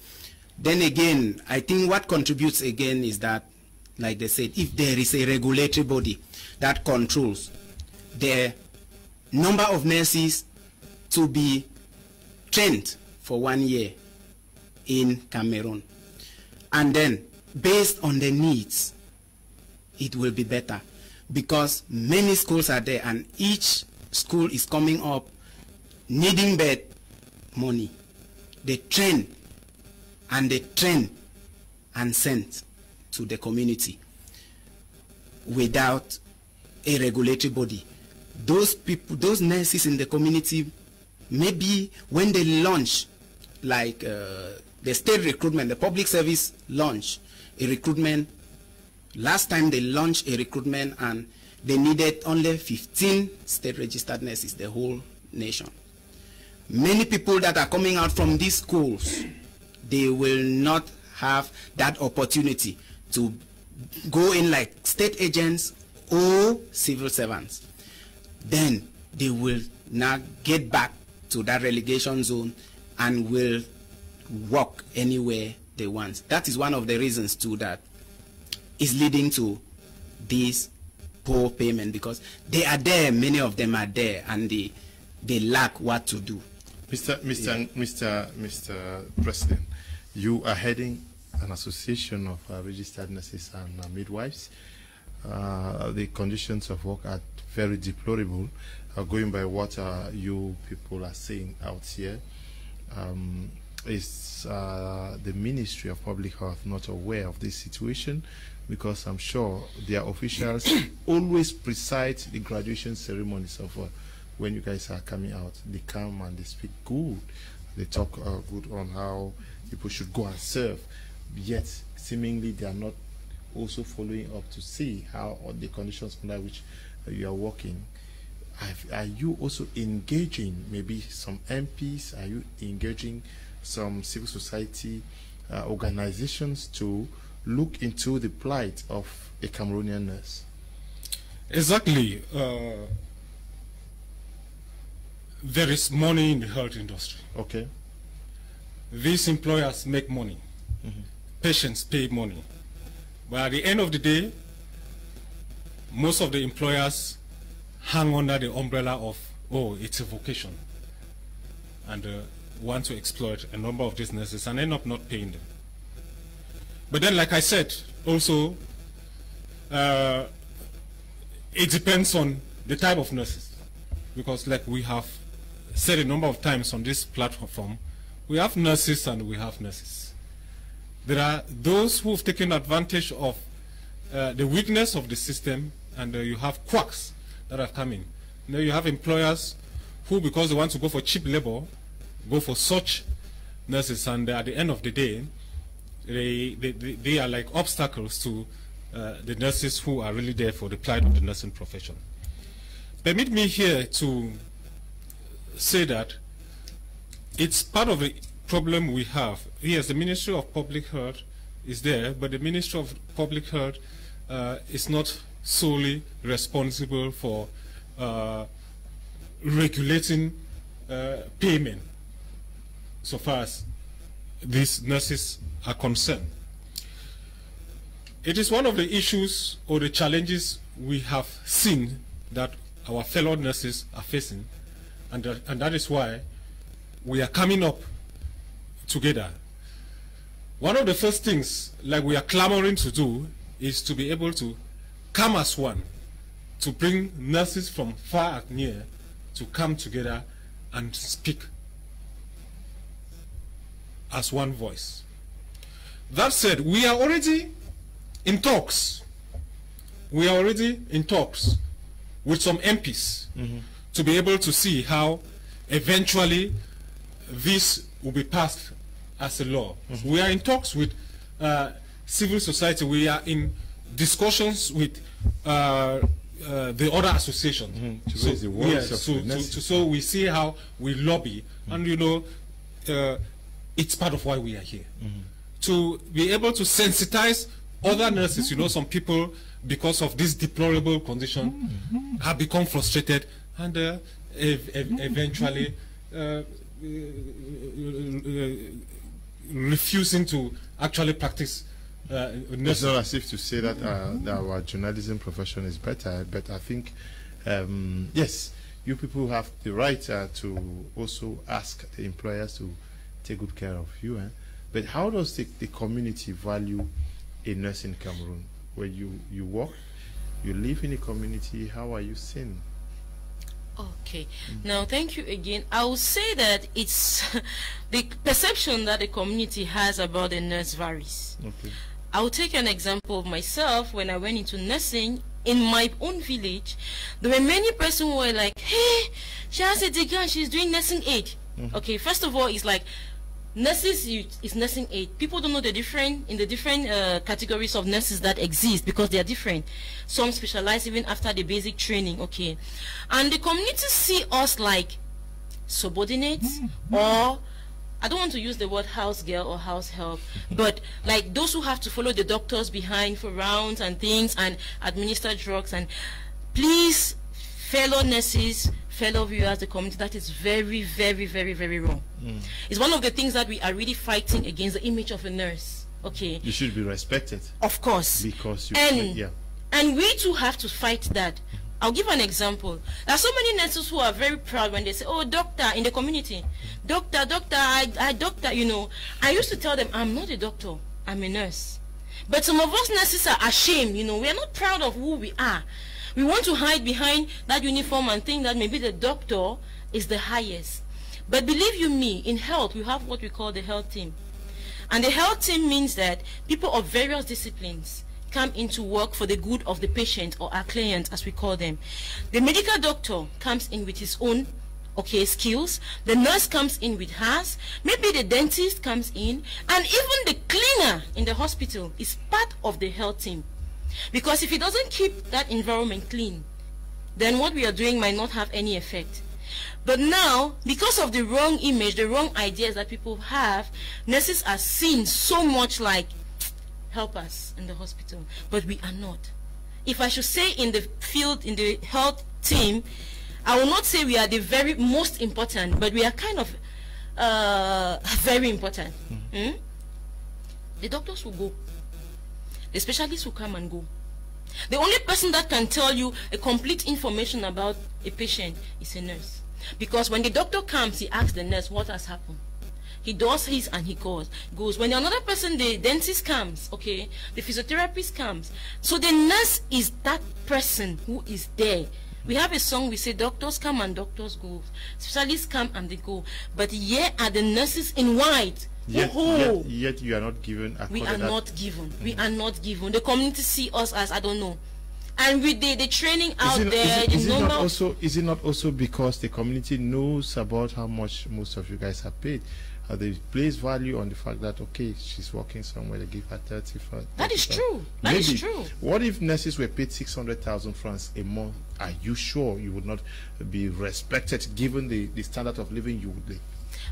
Then again, I think what contributes again is that, like they said, if there is a regulatory body that controls the number of nurses to be trained for 1 year in Cameroon, and then based on the needs, it will be better, because many schools are there and each school is coming up needing bed money. They train and send to the community without a regulatory body. Those people, those nurses in the community, maybe when they launch, like the state recruitment, the public service launch a recruitment. Last time they launched a recruitment and they needed only 15 state registered nurses, the whole nation. Many people that are coming out from these schools, they will not have that opportunity to go in like state agents or civil servants. Then they will now get back to that relegation zone and will work anywhere they want. That is one of the reasons too that is leading to this poor payment, because they are there, many of them are there, and they lack what to do. Mr. President, you are heading an association of registered nurses and midwives. The conditions of work are very deplorable. Going by what you people are saying out here, is the Ministry of Public Health not aware of this situation? Because I'm sure their officials always preside the graduation ceremonies of when you guys are coming out. They come and they speak good. They talk good on how people should go and serve. Yet, seemingly, they are not also following up to see how the conditions under which you are working. Are you also engaging maybe some MPs? Are you engaging some civil society organizations to look into the plight of a Cameroonian nurse? Exactly. There is money in the health industry. Okay. These employers make money. Patients pay money. But at the end of the day, most of the employers hang under the umbrella of, oh, it's a vocation, and want to exploit a number of these nurses and end up not paying them. But then, like I said, also, it depends on the type of nurses, because like we have said a number of times on this platform, we have nurses and we have nurses. There are those who have taken advantage of the weakness of the system, and you have quacks that have come in. Now you have employers who, because they want to go for cheap labor, go for such nurses, and at the end of the day, they are like obstacles to the nurses who are really there for the plight of the nursing profession. Permit me here to say that it's part of the problem we have. Yes, the Ministry of Public Health is there, but the Ministry of Public Health is not solely responsible for regulating payment so far as these nurses are concerned. It is one of the issues or the challenges we have seen that our fellow nurses are facing, and that is why we are coming up together. One of the first things like we are clamoring to do is to be able to come as one, to bring nurses from far and near to come together and speak as one voice. That said, we are already in talks. We are already in talks with some MPs to be able to see how eventually this will be passed as a law. We are in talks with civil society. We are in discussions with the other associations. So we see how we lobby, and you know, it's part of why we are here. To be able to sensitize other nurses. You know, some people, because of this deplorable condition, have become frustrated and eventually refusing to actually practice nursing. It's not as if to say that, that our journalism profession is better, but I think, yes, you people have the right to also ask the employers to take good care of you. But how does the community value a nurse in Cameroon? Where you work, you live in a community, how are you seen? Okay. Now, thank you again. I would say that it's the perception that the community has about the nurse varies. Okay. I will take an example of myself. When I went into nursing in my own village, there were many persons who were like, hey, she has a degree and she's doing nursing aid. Okay, first of all, it's like nurses is nursing aid. People don't know the different categories of nurses that exist, because they are different. Some specialize even after the basic training. Okay, and the community see us like subordinates, or I don't want to use the word house girl or house help, but like those who have to follow the doctors behind for rounds and things and administer drugs. And please, fellow nurses, fellow viewers, the community, that is very, very, very, very wrong. It's one of the things that we are really fighting against, the image of a nurse. Okay, you should be respected, of course, because you and we too have to fight that. I'll give an example. There are so many nurses who are very proud when they say, oh, doctor, in the community, doctor, I doctor, you know. I used to tell them, I'm not a doctor, I'm a nurse. But some of us nurses are ashamed, you know. We are not proud of who we are. We want to hide behind that uniform and think that maybe the doctor is the highest. But believe you me, in health, we have what we call the health team. And the health team means that people of various disciplines come into work for the good of the patient, or our client as we call them. The medical doctor comes in with his own skills. The nurse comes in with hers. Maybe the dentist comes in, and even the cleaner in the hospital is part of the health team. Because if he doesn't keep that environment clean, then what we are doing might not have any effect. But now, because of the wrong image, the wrong ideas that people have, nurses are seen so much like helpers in the hospital, but we are not. If I should say in the field, in the health team, I will not say we are the very most important, but we are kind of very important. The doctors will go, the specialists will come and go, The only person that can tell you a complete information about a patient is a nurse. Because when the doctor comes, he asks the nurse what has happened. He does his and he goes. When another person, the dentist comes, okay, the physiotherapist comes. So the nurse is that person who is there. We have a song, we say doctors come and doctors go. Specialists come and they go. But here are the nurses in white. Yet you are not given. We are not given. We are not given. The community see us as, I don't know. And with the training out there, is it not also because the community knows about how much most of you guys are paid? They place value on the fact that, okay, she's working somewhere, they give her 30 francs. That is true. That is true. What if nurses were paid 600,000 francs a month? Are you sure you would not be respected given the standard of living you would live?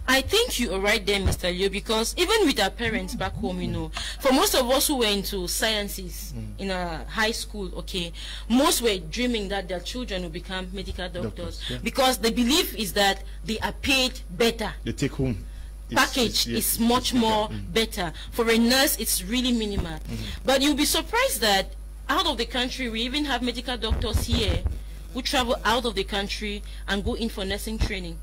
I think you are right there, Mr. Leo, because even with our parents back home, you know, for most of us who were into sciences in a high school, okay, most were dreaming that their children will become medical doctors, because the belief is that they are paid better. They take home. Package is much more better. For a nurse, it's really minimal. But you'll be surprised that out of the country, we even have medical doctors here who travel out of the country and go in for nursing training.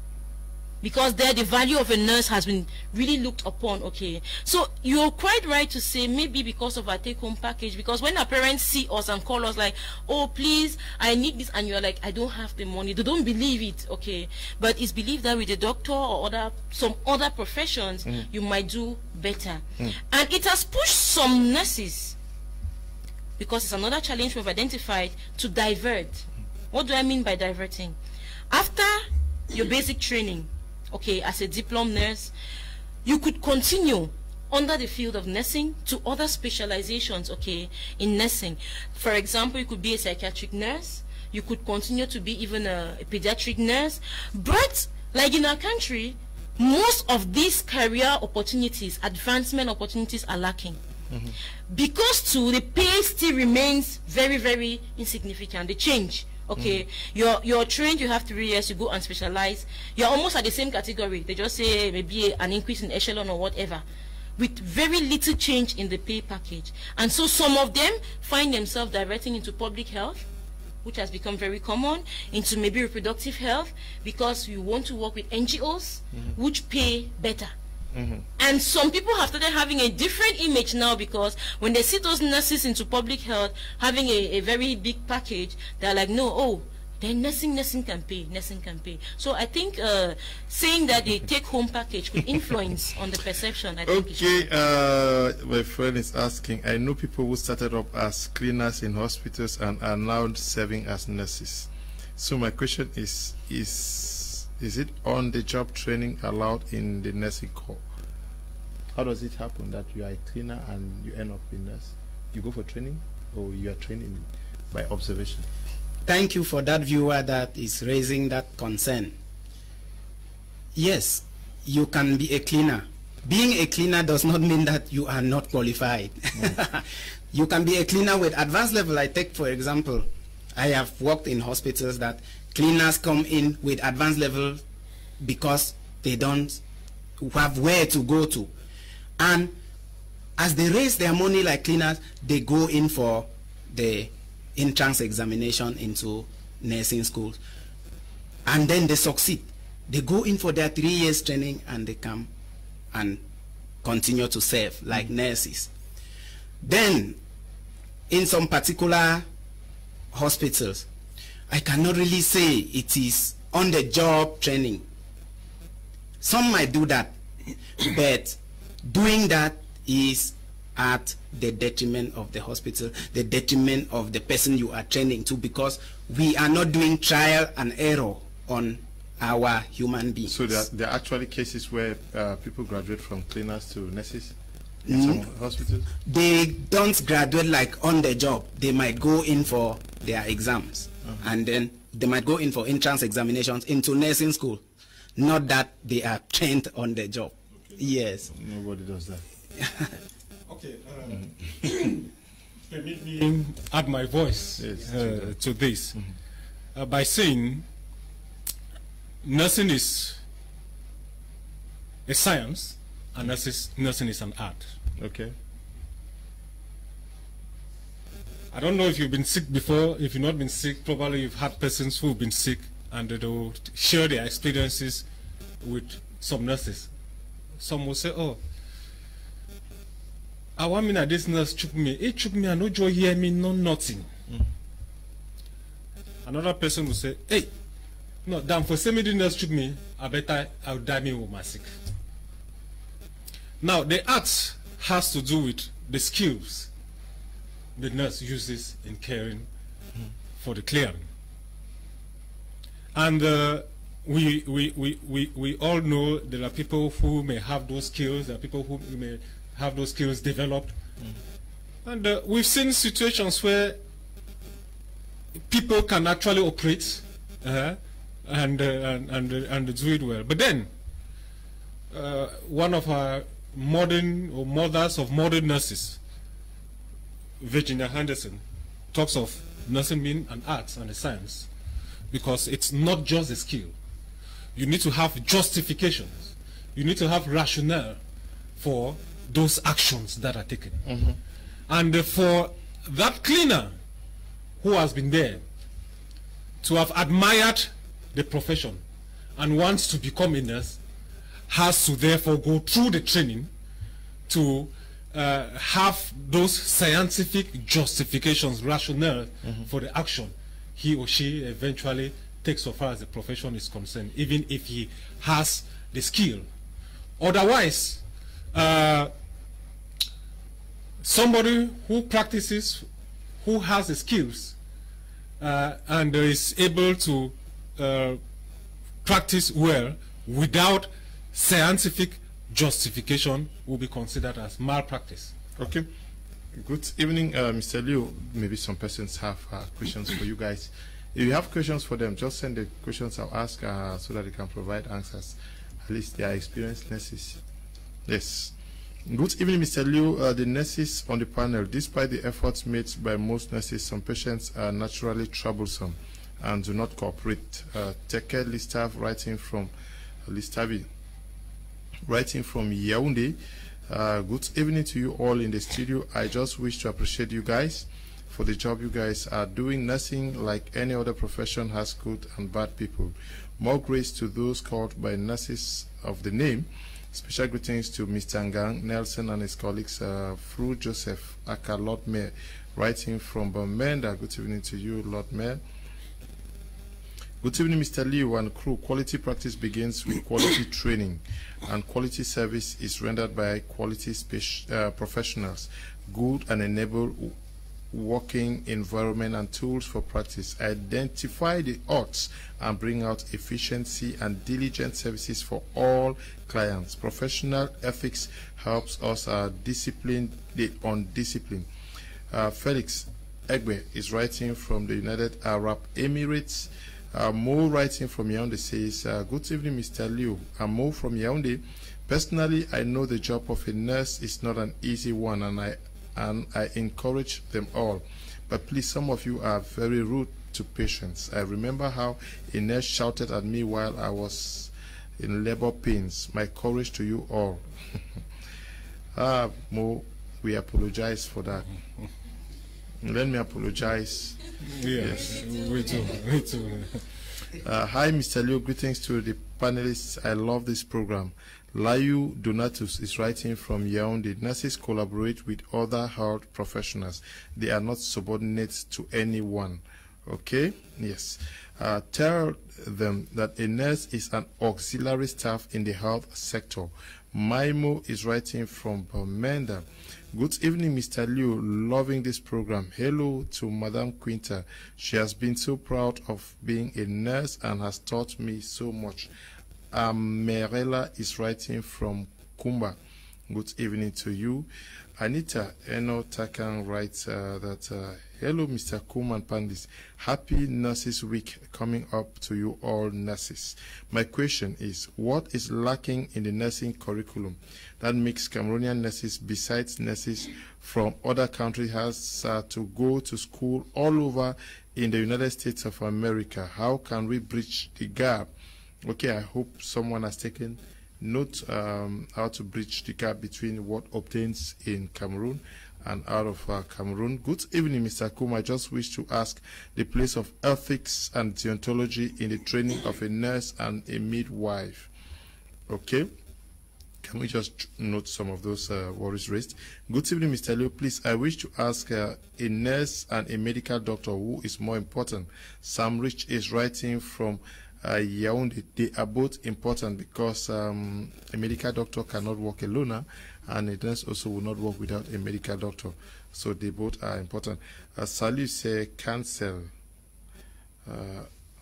Because there, the value of a nurse has been really looked upon, okay. So you're quite right to say maybe because of our take-home package, because when our parents see us and call us like, oh, please, I need this, and you're like, I don't have the money. They don't believe it, okay. But it's believed that with a doctor or some other professions, you might do better. And it has pushed some nurses, because it's another challenge we've identified, to divert. What do I mean by diverting? After your basic training, okay, as a diploma nurse, you could continue under the field of nursing to other specializations, okay, in nursing. For example, you could be a psychiatric nurse. You could continue to be even a pediatric nurse. But, like in our country, most of these career opportunities, advancement opportunities are lacking. Because the pay still remains very, very insignificant. The change. Okay, you're trained, you have 3 years, you go and specialize. You're almost at the same category. They just say maybe an increase in echelon or whatever, with very little change in the pay package. And so some of them find themselves diverting into public health, which has become very common, into maybe reproductive health, because you want to work with NGOs, which pay better. And some people have started having a different image now, because when they see those nurses into public health having a very big package, they're like, no, oh, then nursing can pay, nursing can pay. So I think saying that the take-home package could influence on the perception, I think. Okay, my friend is asking, I know people who started up as cleaners in hospitals and are now serving as nurses. So my question is it on-the-job training allowed in the nursing corps? How does it happen that you are a cleaner and you end up a nurse? You go for training, or you are trained by observation? Thank you for that viewer that is raising that concern. Yes, you can be a cleaner. Being a cleaner does not mean that you are not qualified. You can be a cleaner with advanced level. I take, for example, I have worked in hospitals that cleaners come in with advanced level because they don't have where to go to. And as they raise their money like cleaners, they go in for the entrance examination into nursing schools. And then they succeed. They go in for their 3 years training and they come and continue to serve like nurses. Then, in some particular hospitals, I cannot really say it is on-the-job training. Some might do that, but doing that is at the detriment of the hospital, the detriment of the person you are training to, because we are not doing trial and error on our human beings. So there are actually cases where people graduate from cleaners to nurses in some hospitals? They don't graduate like on the job. They might go in for their exams, and then they might go in for entrance examinations into nursing school. Not that they are trained on the job. Okay. Yes. Nobody does that. Okay. Permit me add my voice to this by saying nursing is a science and nursing is an art. Okay. I don't know if you've been sick before. If you've not been sick, probably you've had persons who've been sick and they will share their experiences with some nurses. Some will say, oh, I want me that this nurse took me. It took me, I no joy hear me, no nothing. Another person will say, hey, no, damn, for saying me the nurse took me, I better I'll die me with my sick. Now, the art has to do with the skills the nurse uses in caring for the client. And we all know there are people who may have those skills, there are people who may have those skills developed. And we've seen situations where people can actually operate and do it well. But then, one of our mothers of modern nurses, Virginia Henderson, talks of nursing being an art and a science, because it's not just a skill. You need to have justifications. You need to have rationale for those actions that are taken. And for that cleaner who has been there to have admired the profession and wants to become a nurse has to therefore go through the training to have those scientific justifications, rationale for the action he or she eventually takes so far as the profession is concerned, even if he has the skill. Otherwise, somebody who practices, who has the skills, and is able to practice well without scientific justification will be considered as malpractice. Okay. Good evening, Mr. Liu. Maybe some persons have questions for you guys. If you have questions for them, just send the questions I'll ask so that they can provide answers. At least they are experienced nurses. Yes. Good evening, Mr. Liu. The nurses on the panel, despite the efforts made by most nurses, some patients are naturally troublesome and do not cooperate. Teke Listav writing from Listavi, writing from Yaoundé. Good evening to you all in the studio. I just wish to appreciate you guys for the job you guys are doing. Nursing, like any other profession, has good and bad people. More grace to those called by nurses of the name. Special greetings to Mr. Ngang Nelson and his colleagues, Fru Joseph Aka, Lord Mayor, writing from Bamenda. Good evening to you, Lord Mayor. Good evening, Mr. Liu and crew. Quality practice begins with quality training, and quality service is rendered by quality professionals. Good and enable working environment and tools for practice. Identify the odds and bring out efficiency and diligent services for all clients. Professional ethics helps us discipline on discipline. Felix Egbe is writing from the United Arab Emirates. Mo writing from Yaoundé says, good evening, Mr. Liu. I'm Mo from Yaoundé. Personally, I know the job of a nurse is not an easy one, and I encourage them all. But please, some of you are very rude to patients. I remember how a nurse shouted at me while I was in labor pains. My courage to you all. Mo, we apologize for that. Let me apologize. Yes, we too. We too. Hi, Mr. Liu. Greetings to the panelists. I love this program. Layu Donatus is writing from Yaoundé. Nurses collaborate with other health professionals. They are not subordinate to anyone. Okay? Yes. Tell them that a nurse is an auxiliary staff in the health sector. Maimo is writing from Bamenda. Good evening, Mr. Liu. Loving this program. Hello to Madame Quinta. She has been so proud of being a nurse and has taught me so much. Merela is writing from Kumba. Good evening to you. Anita Eno Takan writes that hello, Mr. Kuman Pandis. Happy Nurses Week coming up to you all nurses. My question is, what is lacking in the nursing curriculum that makes Cameroonian nurses, besides nurses from other countries, has to go to school all over in the United States of America? How can we bridge the gap? Okay, I hope someone has taken note how to bridge the gap between what obtains in Cameroon and out of Cameroon. Good evening, Mr. Kmer. I just wish to ask the place of ethics and deontology in the training of a nurse and a midwife. Okay. Can we just note some of those worries raised? Good evening, Mr. Leo. Please, I wish to ask a nurse and a medical doctor who is more important. Sam Rich is writing from Yaoundé. They are both important because a medical doctor cannot work alone, and a nurse also will not work without a medical doctor. So they both are important. Salut say cancel.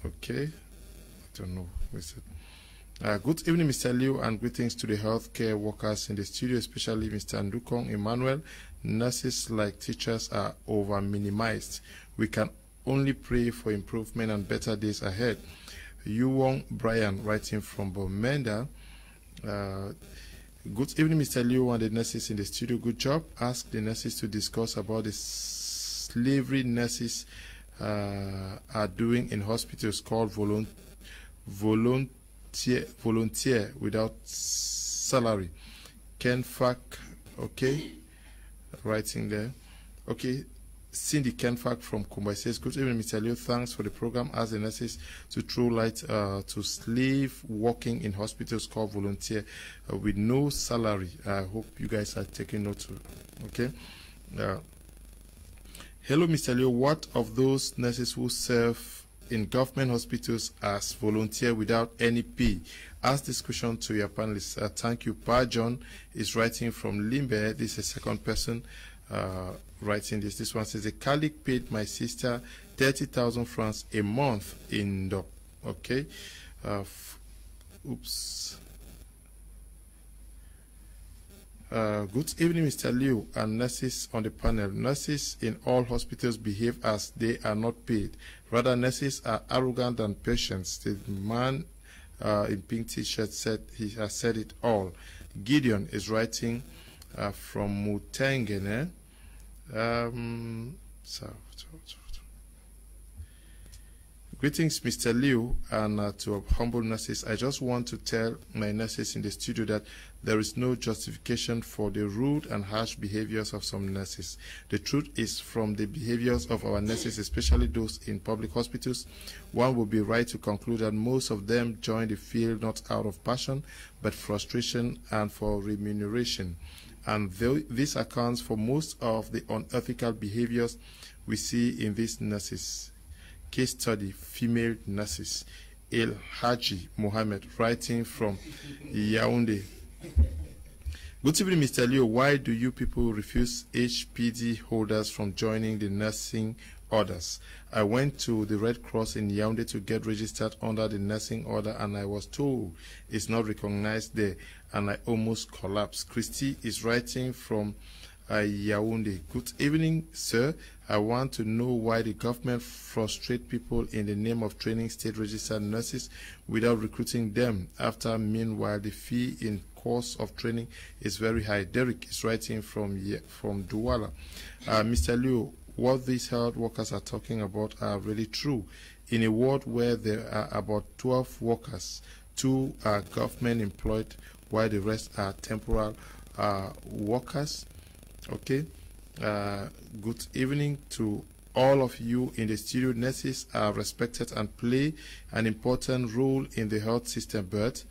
Okay. I don't know. Good evening, Mr. Liu, and greetings to the healthcare workers in the studio, especially Mr. Ndukong Emmanuel. Nurses, like teachers, are over-minimized. We can only pray for improvement and better days ahead. Yuwong Brian, writing from Bomenda. Good evening, Mr. Liu and the nurses in the studio. Good job. Ask the nurses to discuss about the slavery nurses are doing in hospitals called volunteer without salary. Ken Fak, okay, writing there. Okay, Cindy Ken Fak from Kumbai says, good evening, Mr. Leo. Thanks for the program. As the nurses to throw light to slave working in hospitals called volunteer with no salary. I hope you guys are taking note. Okay. Hello, Mr. Leo. What of those nurses who serve in government hospitals as volunteer without any pay? Ask this question to your panelists. Thank you. Pa John is writing from Limbe. This is a second person writing this. This one says, a colleague paid my sister 30,000 francs a month in the, okay. Oops. Good evening, Mr. Liu and nurses on the panel. Nurses in all hospitals behave as they are not paid. Rather, nurses are arrogant than patients. The man in pink t-shirt said he has said it all. Gideon is writing from Mutengene. Greetings, Mr. Liu, and to humble nurses. I just want to tell my nurses in the studio that there is no justification for the rude and harsh behaviors of some nurses. The truth is, from the behaviors of our nurses, especially those in public hospitals, one would be right to conclude that most of them join the field not out of passion, but frustration and for remuneration. And this accounts for most of the unethical behaviors we see in these nurses. Case study, female nurses. El Haji Mohammed, writing from Yaoundé. Good evening, Mr. Leo. Why do you people refuse HPD holders from joining the nursing orders? I went to the Red Cross in Yaoundé to get registered under the nursing order, and I was told it's not recognized there, and I almost collapsed. Christy is writing from Yaoundé. Good evening, sir. I want to know why the government frustrates people in the name of training state-registered nurses without recruiting them. Meanwhile, the fee in course of training is very high. Derek is writing from Douala. Mr. Liu, what these health workers are talking about are really true. In a world where there are about 12 workers, 2 are government employed, while the rest are temporal workers. Okay. Good evening to all of you in the studio. Nurses are respected and play an important role in the health system, but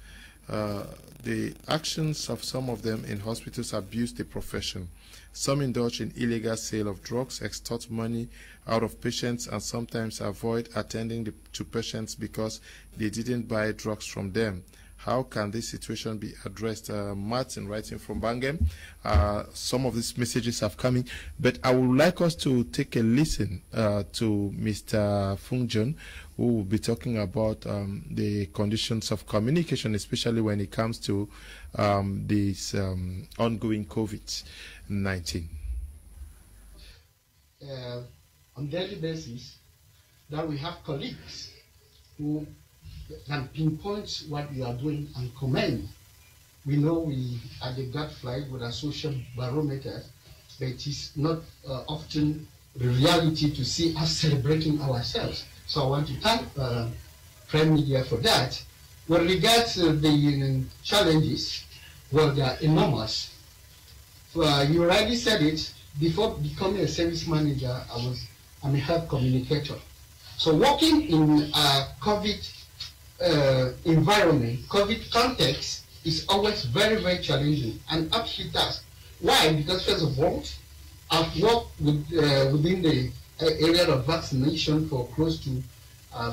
the actions of some of them in hospitals abuse the profession. Some indulge in illegal sale of drugs, extort money out of patients, and sometimes avoid attending to patients because they didn't buy drugs from them. How can this situation be addressed? Martin, writing from Bangem. Some of these messages have come in, but I would like us to take a listen to Mr. Fungjon, who will be talking about the conditions of communication, especially when it comes to this ongoing COVID-19. On daily basis, that we have colleagues who can pinpoint what we are doing and commend. We know we at the gut flight with our social barometer, but it is not often the reality to see us celebrating ourselves. So I want to thank Prime Media for that. With regard to the challenges, well, they are enormous. you already said it, before becoming a service manager, I'm a health communicator. So working in a COVID environment, COVID context, is always very, very challenging and uphill task. Why? Because first of all, I've worked within the area of vaccination for close to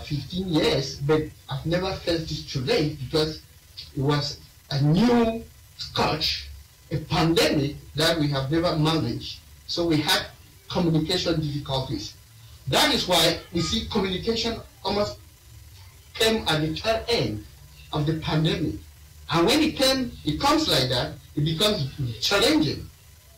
15 years, but I've never felt this today because it was a new scourge, a pandemic that we have never managed. So we had communication difficulties. That is why we see communication almost came at the tail end of the pandemic. And when it comes like that, it becomes challenging.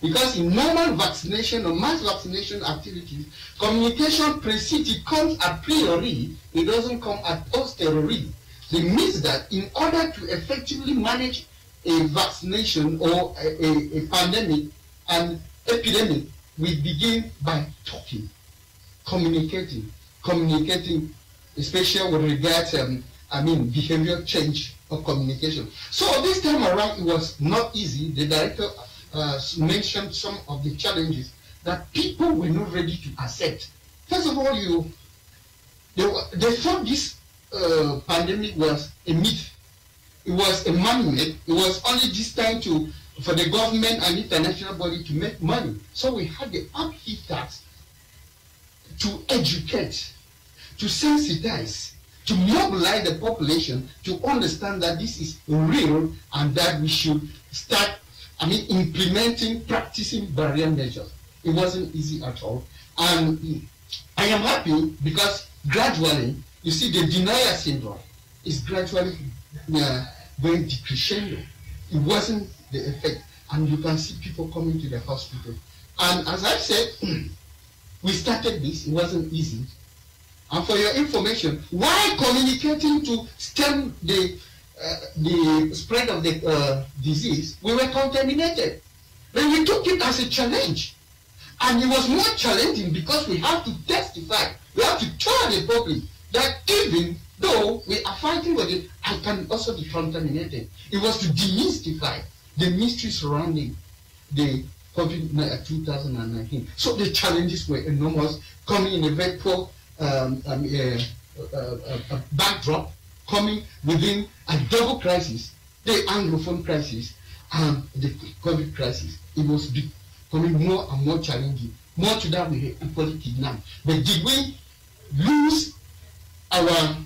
Because in normal vaccination or mass vaccination activities, communication precedes, it comes a priori, it doesn't come a posteriori. So it means that in order to effectively manage a vaccination or a pandemic and epidemic, we begin by talking, communicating, especially with regards behavior change of communication. So this time around, it was not easy. The director mentioned some of the challenges that people were not ready to accept. First of all, they thought this pandemic was a myth. It was a man-made. It was only destined for the government and international body to make money. So we had the uphill task to educate, to sensitize, to mobilize the population to understand that this is real and that we should start implementing, practicing barrier measures. It wasn't easy at all. And I am happy because gradually, you see, the denial syndrome is gradually going decrescendo. It wasn't the effect. And you can see people coming to the hospital. And as I said, we started this, it wasn't easy. And for your information, while communicating to stem the spread of the disease, we were contaminated. But we took it as a challenge. And it was more challenging because we have to testify, we have to tell the public that even though we are fighting with it, I can also be contaminated. It was to demystify the mystery surrounding the COVID 2019. So the challenges were enormous, coming in a very poor backdrop, coming within a double crisis, the Anglophone crisis and the COVID crisis. It was becoming more and more challenging. More to that, we were equally kidnapped. But did we lose our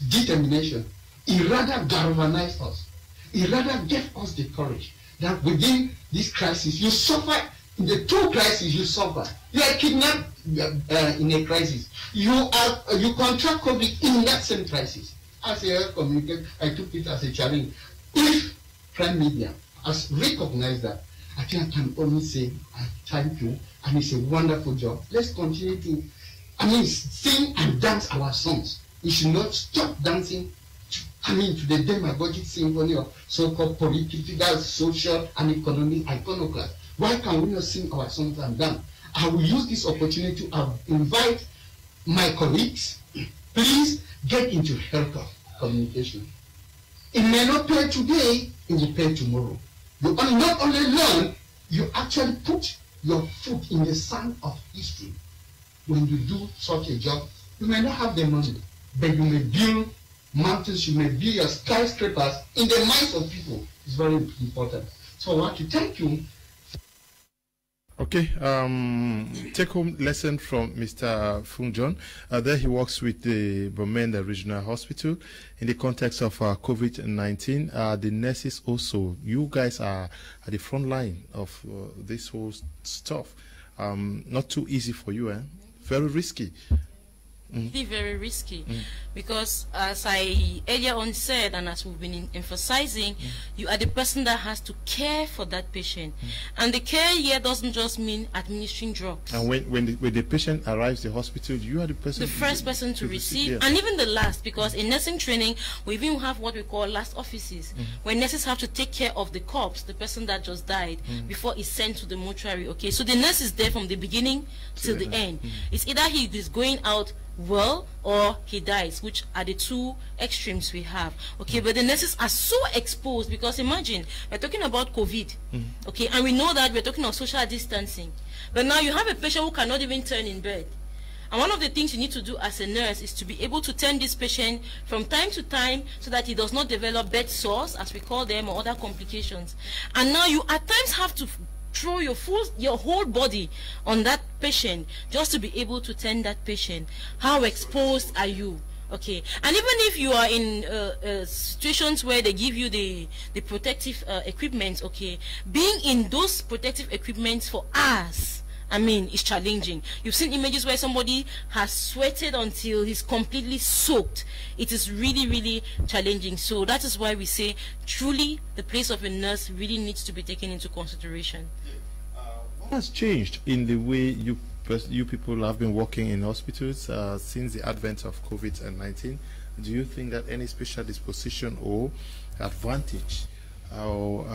determination? It rather galvanized us. It rather gave us the courage that within this crisis, you suffer. In the two crises, you suffer. You are kidnapped in a crisis. You contract COVID in that same crisis. As a health communicator, I took it as a challenge. If Prime Media has recognized that, I think I can only say thank you, and it's a wonderful job. Let's continue to, sing and dance our songs. We should not stop dancing to the demagogic symphony of so-called political, social, and economic iconoclasts. Why can we not sing our songs and dance? I will use this opportunity to invite my colleagues. Please get into health communication. It may not pay today, it will pay tomorrow. You not only learn, you actually put your foot in the sand of history. When you do such a job, you may not have the money, but you may build mountains, you may build your skyscrapers in the minds of people. It's very important. So I want to thank you. Okay, take home lesson from Mr. Fung John. There he works with the Bamenda Regional Hospital in the context of COVID-19. The nurses also, you guys are at the front line of this whole stuff. Not too easy for you, eh? Very risky. Very risky, because as I earlier on said, and as we've been emphasizing, you are the person that has to care for that patient, and the care here doesn't just mean administering drugs. And when the patient arrives at the hospital, you are the person, the first person to receive, and even the last, because in nursing training we even have what we call last offices, where nurses have to take care of the corpse, the person that just died, before it's sent to the mortuary. Okay, so the nurse is there from the beginning till the end. It's either he is going out well or he dies, which are the two extremes we have. Okay, but the nurses are so exposed, because imagine we're talking about COVID, okay, and we know that we're talking of social distancing, but now you have a patient who cannot even turn in bed. And one of the things you need to do as a nurse is to be able to turn this patient from time to time so that he does not develop bed sores, as we call them, or other complications. And now you at times have to throw your whole body on that patient just to be able to tend that patient. How exposed are you? Okay, and even if you are in situations where they give you the protective equipment, okay, being in those protective equipments for hours, I mean, it's challenging. You've seen images where somebody has sweated until he's completely soaked. It is really, really challenging. So that is why we say, truly, the place of a nurse really needs to be taken into consideration. What has changed in the way you people have been working in hospitals since the advent of COVID-19? Do you think that any special disposition or advantage, or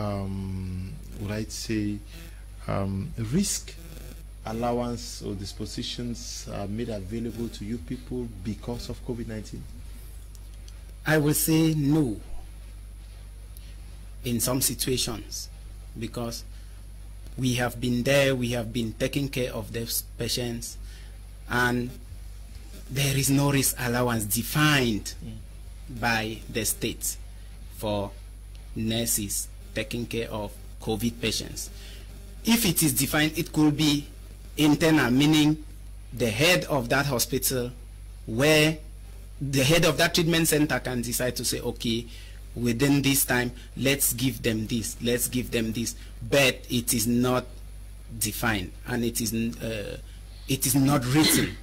would I say risk allowance or dispositions are made available to you people because of COVID-19? I will say no in some situations, because we have been there, we have been taking care of those patients, and there is no risk allowance defined by the state for nurses taking care of COVID patients. If it is defined, it could be internal, meaning the head of that hospital, where the head of that treatment center can decide to say, okay, within this time, let's give them this, let's give them this, but it is not defined, and it is not written.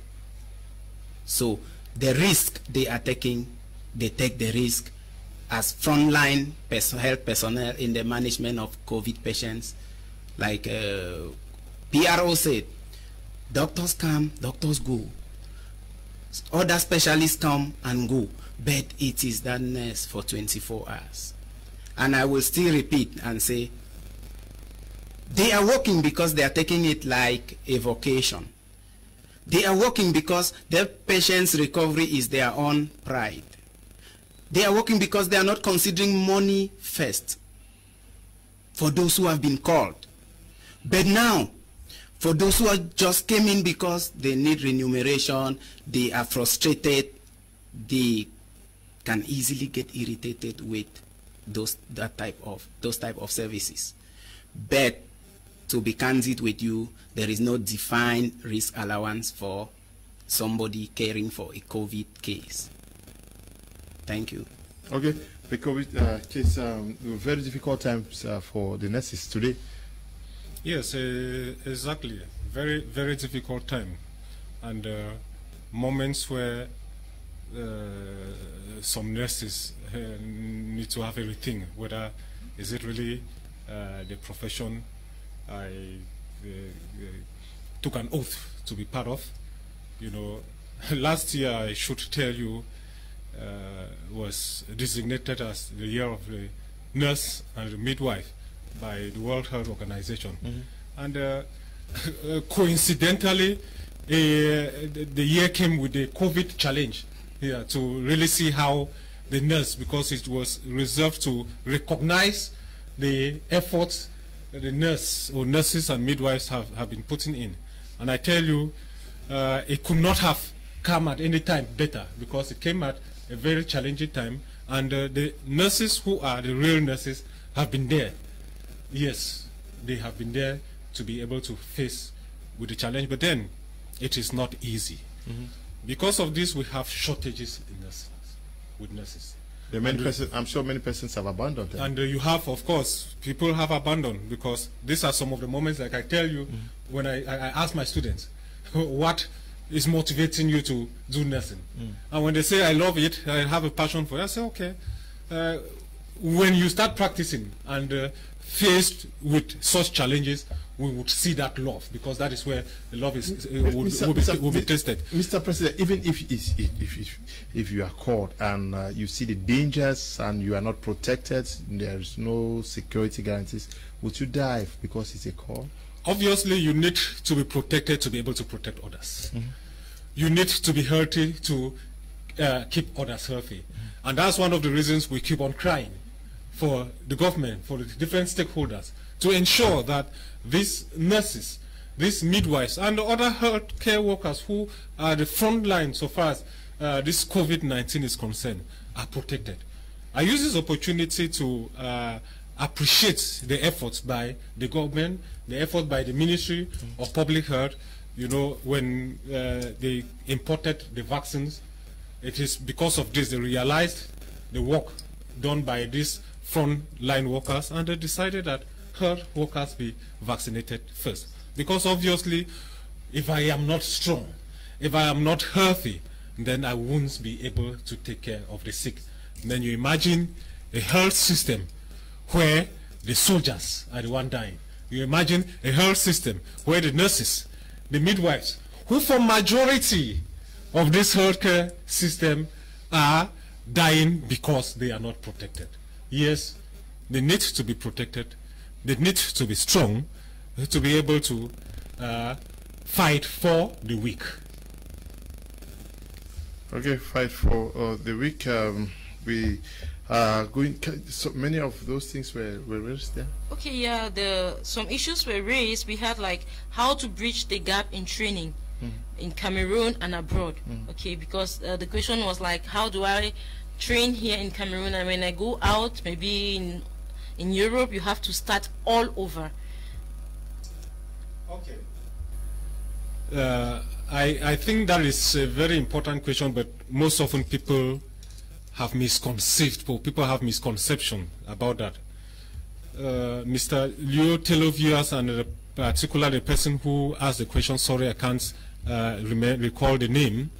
So the risk they are taking, they take the risk as frontline health personnel in the management of COVID patients. Like PRO said, doctors come, doctors go. Other specialists come and go, but it is that nurse for 24 hours. And I will still repeat and say, they are working because they are taking it like a vocation. They are working because their patient's recovery is their own pride. They are working because they are not considering money first for those who have been called. But now, for those who just came in because they need remuneration, they are frustrated, they can easily get irritated with those type of services. But to be candid with you, there is no defined risk allowance for somebody caring for a COVID case. Thank you. Okay, the COVID case, very difficult times for the nurses today. Yes, exactly. Very, very difficult time, and moments where some nurses need to have a rethink whether is it really the profession I took an oath to be part of. You know, last year, I should tell you, was designated as the year of the nurse and the midwife by the World Health Organization. And coincidentally, the year came with the COVID challenge here to really see how the nurse, because it was reserved to recognize the efforts that the nurse or nurses and midwives have been putting in. And I tell you, it could not have come at any time better, because it came at a very challenging time, and the nurses who are the real nurses have been there. Yes, they have been there to be able to face with the challenge, but then it is not easy. Because of this, we have shortages in nurses, with nurses. I'm sure many persons have abandoned them. And you have, of course, people have abandoned, because these are some of the moments, like I tell you, when I ask my students, what is motivating you to do nursing? And when they say, I love it, I have a passion for it, I say, okay. When you start practicing and faced with such challenges, we would see that love, because that is where the love will be tested. Mr. President, even if you are caught and you see the dangers and you are not protected, there is no security guarantees, would you dive because it's a call? Obviously, you need to be protected to be able to protect others. you need to be healthy to keep others healthy. And that's one of the reasons we keep on crying for the government, for the different stakeholders, to ensure that these nurses, these midwives, and the other health care workers who are the front line so far as this COVID-19 is concerned are protected. I use this opportunity to appreciate the efforts by the government, the effort by the Ministry of Public Health. You know, when they imported the vaccines, it is because of this they realized the work done by these front-line workers, and they decided that health workers be vaccinated first. Because obviously, if I am not strong, if I am not healthy, then I won't be able to take care of the sick. And then you imagine a health system where the soldiers are the one dying. You imagine a health system where the nurses, the midwives, who for majority of this healthcare system are dying because they are not protected. Yes, they need to be protected. They need to be strong to be able to fight for the weak. Okay, fight for the weak. We are going. So many of those things were raised there. Okay, yeah. Some issues were raised. We had like how to bridge the gap in training in Cameroon and abroad. Okay, because the question was like, how do I train here in Cameroon, and when I go out, maybe in Europe, you have to start all over. Okay. I think that is a very important question, but most often people have misconceived, people have misconception about that. Mr. Leo Telovius, and particularly the person who asked the question, sorry, I can't recall the name.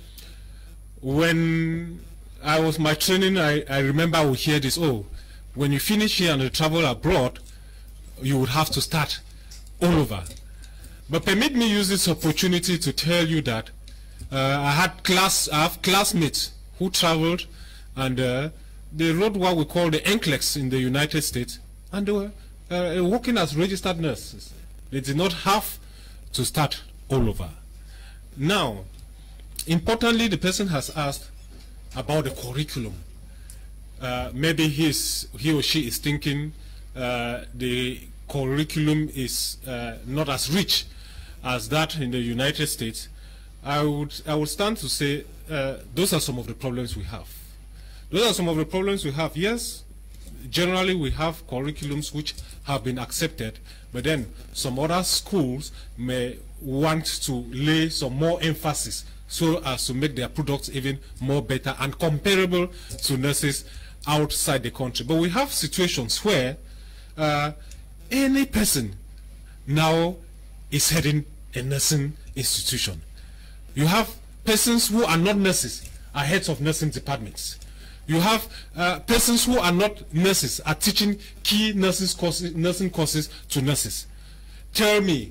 When I was my training, I remember I would hear this, oh, when you finish here and you travel abroad, you would have to start all over. But permit me use this opportunity to tell you that I have classmates who traveled, and they wrote what we call the NCLEX in the United States, and they were working as registered nurses. They did not have to start all over. Now, importantly, the person has asked about the curriculum. Maybe he or she is thinking the curriculum is not as rich as that in the United States. I would stand to say those are some of the problems we have. Those are some of the problems we have. Yes, generally we have curriculums which have been accepted, but then some other schools may want to lay some more emphasis so as to make their products even more better and comparable to nurses outside the country. But we have situations where any person now is heading a nursing institution. You have persons who are not nurses are heads of nursing departments. You have persons who are not nurses are teaching key nursing courses to nurses. Tell me,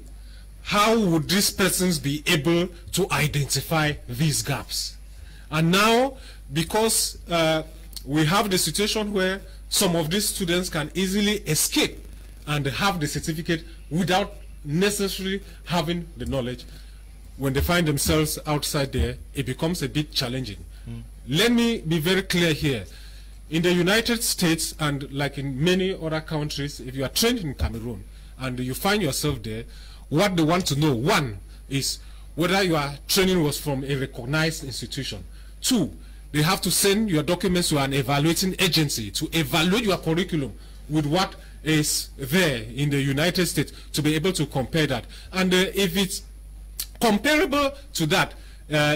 how would these persons be able to identify these gaps? And now, because we have the situation where some of these students can easily escape and have the certificate without necessarily having the knowledge, when they find themselves outside there, it becomes a bit challenging. Let me be very clear here. In the United States, and like in many other countries, if you are trained in Cameroon and you find yourself there, what they want to know, one, is whether your training was from a recognized institution. Two, they have to send your documents to an evaluating agency to evaluate your curriculum with what is there in the United States to be able to compare that. And if it's comparable to that,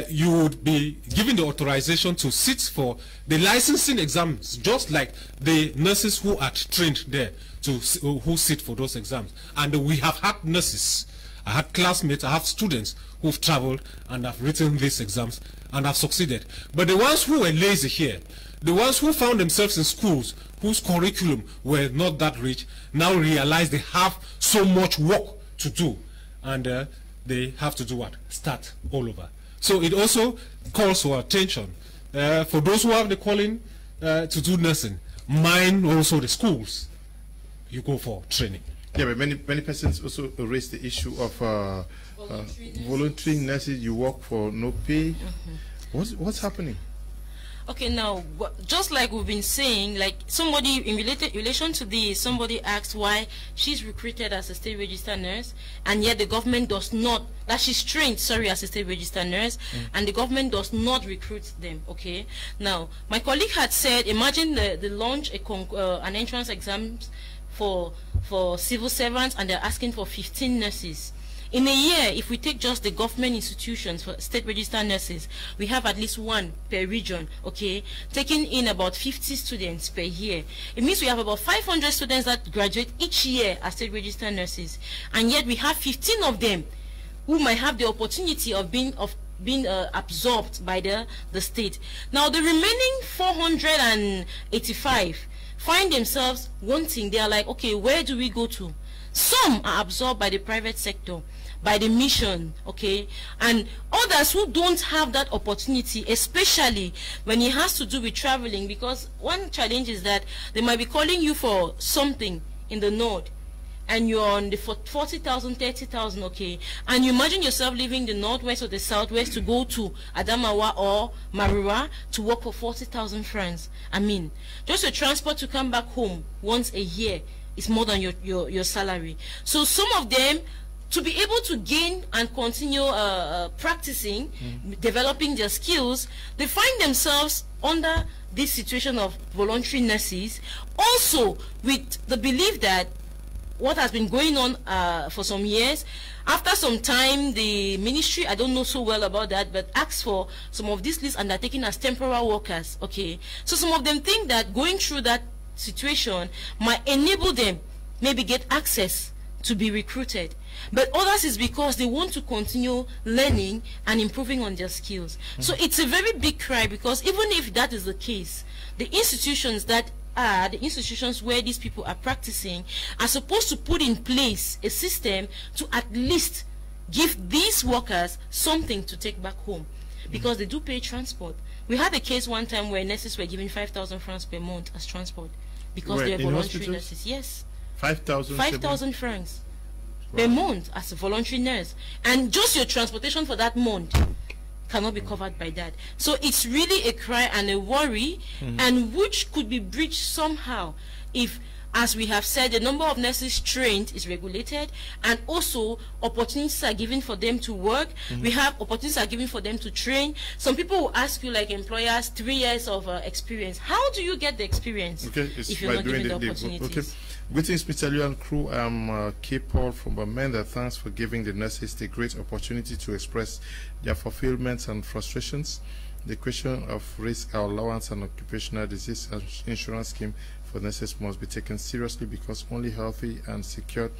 you would be given the authorization to sit for the licensing exams, just like the nurses who are trained there, who sit for those exams. And we have had nurses, I had classmates, I have students who've traveled and have written these exams and have succeeded. But the ones who were lazy here, the ones who found themselves in schools whose curriculum were not that rich, now realize they have so much work to do, and they have to do what? Start all over. So it also calls for attention. For those who have the calling to do nursing, mind also the schools. You go for training. Yeah, but many persons also raise the issue of voluntary nurses. You work for no pay. What's happening? Okay, now, just like we've been saying, like somebody in relation to this, somebody asked why she's recruited as a state registered nurse, and yet the government does not, that she's trained, sorry, as a state registered nurse, and the government does not recruit them. Okay, now, my colleague had said, imagine they launch an entrance exam for civil servants, and they're asking for 15 nurses. In a year, if we take just the government institutions for state registered nurses, we have at least one per region, okay, taking in about 50 students per year. It means we have about 500 students that graduate each year as state registered nurses, and yet we have 15 of them who might have the opportunity of being absorbed by the state. Now, the remaining 485 find themselves wanting. They are like, okay, where do we go to? Some are absorbed by the private sector, by the mission, okay, and others who don't have that opportunity, especially when it has to do with traveling, because one challenge is that they might be calling you for something in the north, and you're on the 40,000, 30,000, okay, and you imagine yourself leaving the northwest or the southwest to go to Adamawa or Marua to work for 40,000 francs. I mean, just your transport to come back home once a year is more than your salary. So some of them, to be able to gain and continue practicing, developing their skills, they find themselves under this situation of voluntary nurses, also with the belief that what has been going on for some years, after some time, the ministry, I don't know so well about that, but asks for some of these lists undertaken as temporary workers, okay? So some of them think that going through that situation might enable them maybe get access to be recruited, but others is because they want to continue learning and improving on their skills. So it's a very big cry, because even if that is the case, the institutions that are the institutions where these people are practicing are supposed to put in place a system to at least give these workers something to take back home, because they do pay transport. We had a case one time where nurses were given 5,000 francs per month as transport because they are voluntary nurses. Yes. 5,000 francs per month as a voluntary nurse. And just your transportation for that month cannot be covered by that. So it's really a cry and a worry, and which could be breached somehow if, as we have said, the number of nurses trained is regulated, and also opportunities are given for them to work. We have opportunities are given for them to train. Some people will ask you, like employers, 3 years of experience. How do you get the experience if you're not given the opportunities? Okay. Greetings, Mr. Liu and crew. I'm K. Paul from Bamenda. Thanks for giving the nurses the great opportunity to express their fulfillments and frustrations. The question of risk allowance and occupational disease insurance scheme for nurses must be taken seriously, because only healthy and secured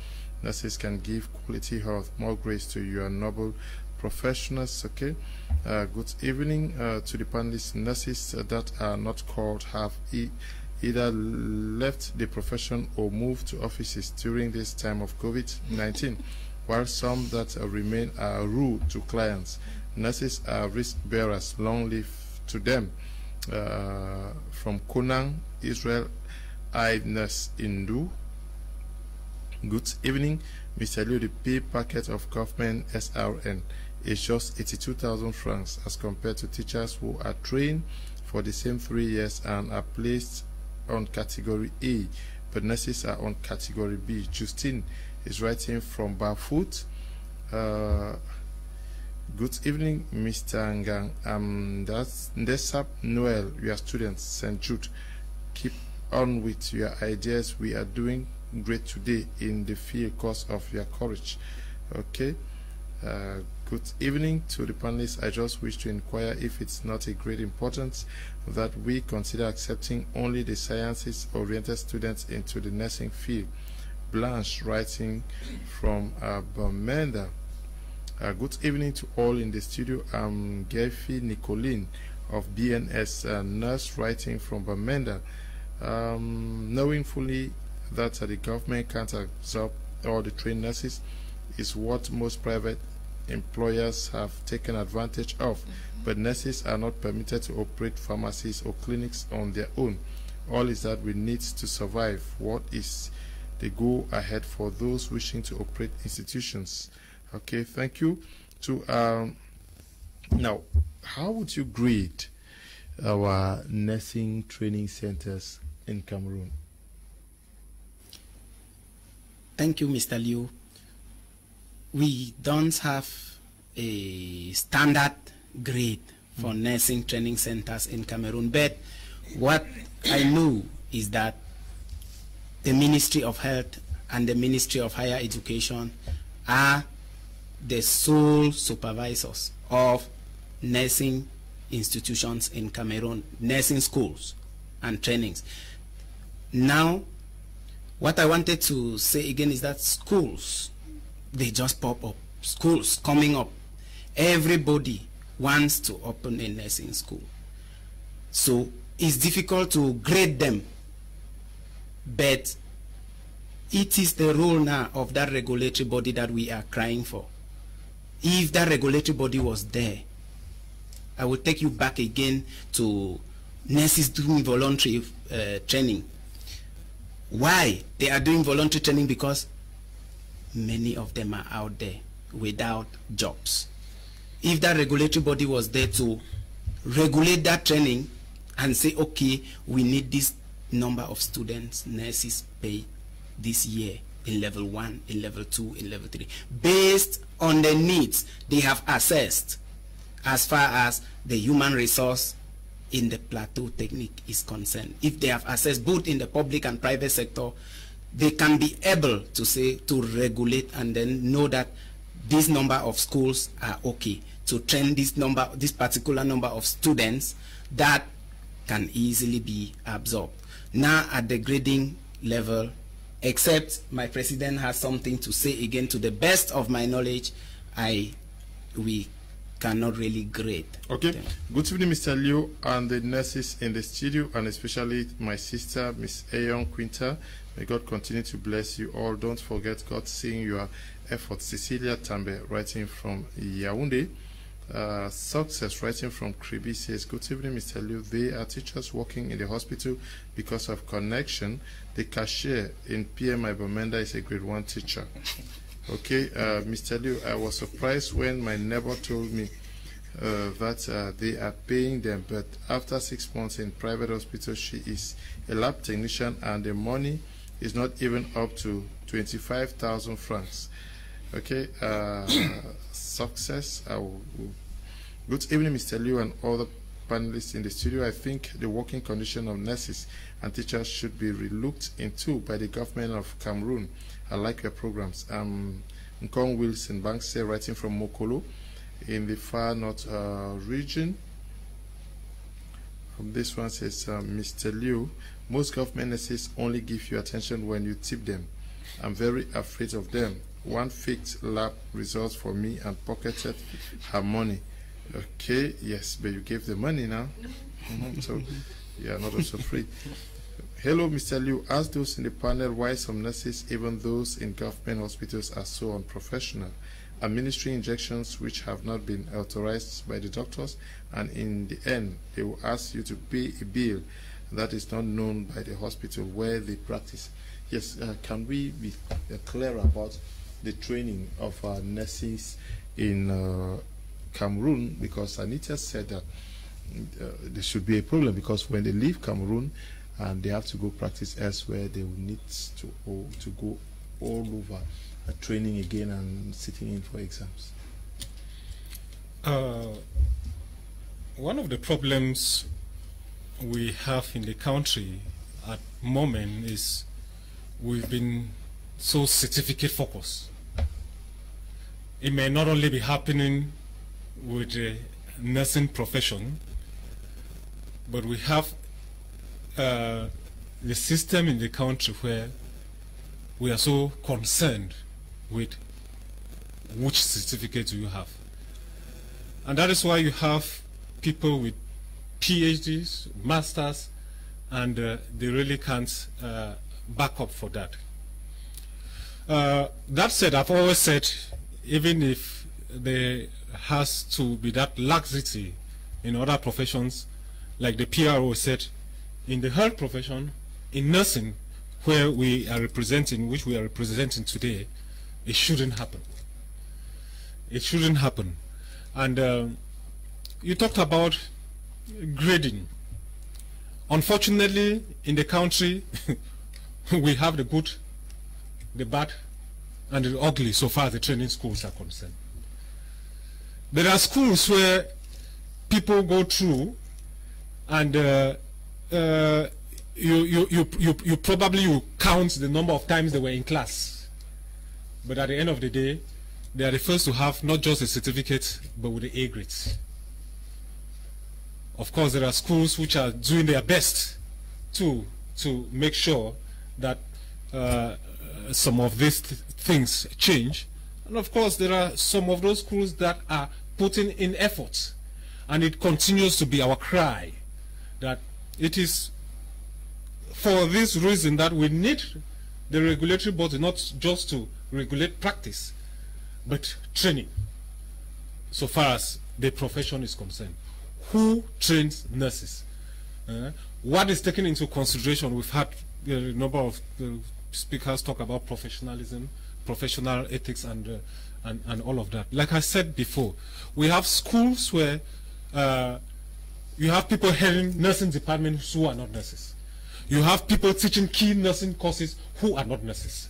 nurses can give quality health. More grace to your noble professionals. Okay. Good evening to the panelists. Nurses that are not called have either left the profession or moved to offices during this time of COVID-19, while some that remain are rude to clients. Nurses are risk bearers. Long live to them. From Konang, Israel, I Nurse Indu. Good evening, Mr. Liu. The pay packet of government SRN is just 82,000 francs as compared to teachers who are trained for the same 3 years and are placed on category A, but nurses are on category B. Justine is writing from Barefoot. Good evening, Mr. Ngang. That's Ndesap Noel, your students, St. Jude. Keep on with your ideas. We are doing great today in the field because of your courage. Okay. Good evening to the panelists. I just wish to inquire if it's not a great importance that we consider accepting only the sciences-oriented students into the nursing field. Blanche writing from Bamenda. Good evening to all in the studio. I'm Gefi Nicolene of BNS, nurse writing from Bamenda. Knowing fully that the government can't absorb all the trained nurses is what most private employers have taken advantage of, but nurses are not permitted to operate pharmacies or clinics on their own. All is that we need to survive. What is the go ahead for those wishing to operate institutions. Okay, thank you. Now, how would you grade our nursing training centers in Cameroon? Thank you, Mr. Liu. We don't have a standard grade for nursing training centers in Cameroon, but what I know is that the Ministry of Health and the Ministry of Higher Education are the sole supervisors of nursing institutions in Cameroon, nursing schools and trainings. Now, what I wanted to say again is that schools, they just pop up. Schools coming up. Everybody wants to open a nursing school. So it's difficult to grade them, but it is the role now of that regulatory body that we are crying for. If that regulatory body was there, I will take you back again to nurses doing voluntary training. Why they are doing voluntary training? Because many of them are out there without jobs. If that regulatory body was there to regulate that training and say, okay, we need this number of students, nurses paid this year in level 1, in level 2, in level 3, based on the needs they have assessed as far as the human resource in the plateau technique is concerned. If they have assessed both in the public and private sector, they can be able to say, to regulate and then know that this number of schools are okay to train this particular number of students that can easily be absorbed. Now at the grading level, except my president has something to say again, to the best of my knowledge, we cannot really grade. Okay. them. Good evening, Mr. Liu, and the nurses in the studio, and especially my sister, Miss Ayon Quinta. May God continue to bless you all. Don't forget God seeing your efforts. Cecilia Tambe, writing from Yaoundé. Success, writing from Crise, says, good evening, Mr. Liu. They are teachers working in the hospital because of connection. The cashier in PMI Bamenda is a grade 1 teacher. Okay, Mr. Liu, I was surprised when my neighbor told me that they are paying them, but after 6 months in private hospital, she is a lab technician and the money is not even up to 25,000 francs. Okay, success. Good evening, Mr. Liu and all the panelists in the studio. I think the working condition of nurses and teachers should be relooked into by the government of Cameroon. I like your programs. Nkong Wilson Banks, writing from Mokolo in the far north region. This one says, Mr. Liu, most government nurses only give you attention when you tip them. I'm very afraid of them. One faked lab results for me and pocketed her money. Okay, yes, but you gave the money now. So you are not also free. Hello, Mr. Liu. Ask those in the panel why some nurses, even those in government hospitals, are so unprofessional, administering injections which have not been authorized by the doctors, and in the end, they will ask you to pay a bill that is not known by the hospital where they practice. Yes, can we be clear about the training of our nurses in Cameroon? Because Anita said that there should be a problem, because when they leave Cameroon and they have to go practice elsewhere, they will need to go all over training again and sitting in for exams. One of the problems we have in the country at the moment is we've been so certificate focused. It may not only be happening with the nursing profession, but we have the system in the country where we are so concerned with which certificate do you have. And that is why you have people with PhDs, masters, and they really can't back up for that. That said, I've always said, even if there has to be that laxity in other professions, like the PRO said, in the health profession, in nursing, where we are representing, which we are representing today, it shouldn't happen. It shouldn't happen. And you talked about grading. Unfortunately, in the country, we have the good, the bad, and the ugly so far as the training schools are concerned. There are schools where people go through and you probably count the number of times they were in class. But at the end of the day, they are the first to have not just a certificate, but with the A grades. Of course, there are schools which are doing their best to make sure that some of these things change. And of course, there are some of those schools that are putting in effort. And it continues to be our cry that it is for this reason that we need the regulatory body not just to regulate practice, but training, so far as the profession is concerned. Who trains nurses? What is taken into consideration? We've had a number of speakers talk about professionalism, professional ethics, and all of that. Like I said before, we have schools where you have people heading nursing departments who are not nurses. You have people teaching key nursing courses who are not nurses.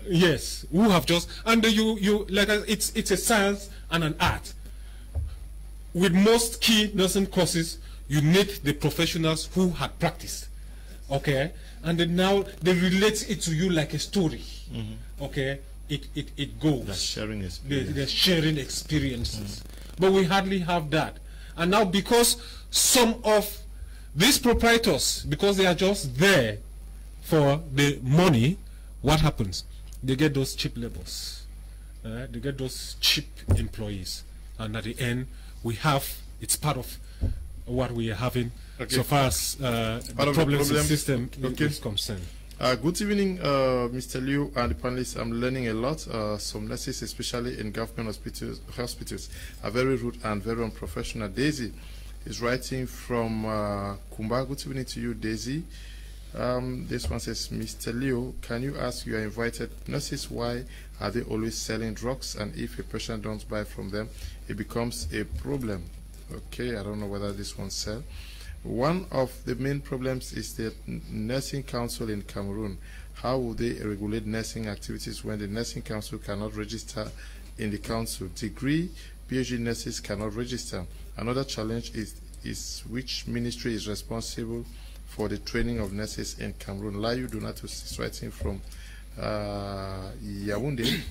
Yes, who have just, and it's a science and an art. With most key nursing courses, you need the professionals who had practiced, okay, and then now they relate it to you like a story, okay. It goes. They're sharing experience. They're sharing experiences, but we hardly have that. And now, because some of these proprietors, because they are just there for the money, what happens? They get those cheap labels. They get those cheap employees. And at the end, we have, it's part of what we are having so far as the problems in the system is concerned. Good evening, Mr. Liu and the panelists. I'm learning a lot. Some nurses, especially in government hospitals, are very rude and very unprofessional. Daisy is writing from Kumba. Good evening to you, Daisy. This one says, Mr. Liu, can you ask your invited nurses why are they always selling drugs, and if a patient don't buy from them, it becomes a problem? Okay, I don't know whether this one sell. One of the main problems is the nursing council in Cameroon. How will they regulate nursing activities when the nursing council cannot register in the council? Degree PhD nurses cannot register. Another challenge is which ministry is responsible for the training of nurses in Cameroon. Layu Donatus is writing from Yaoundé.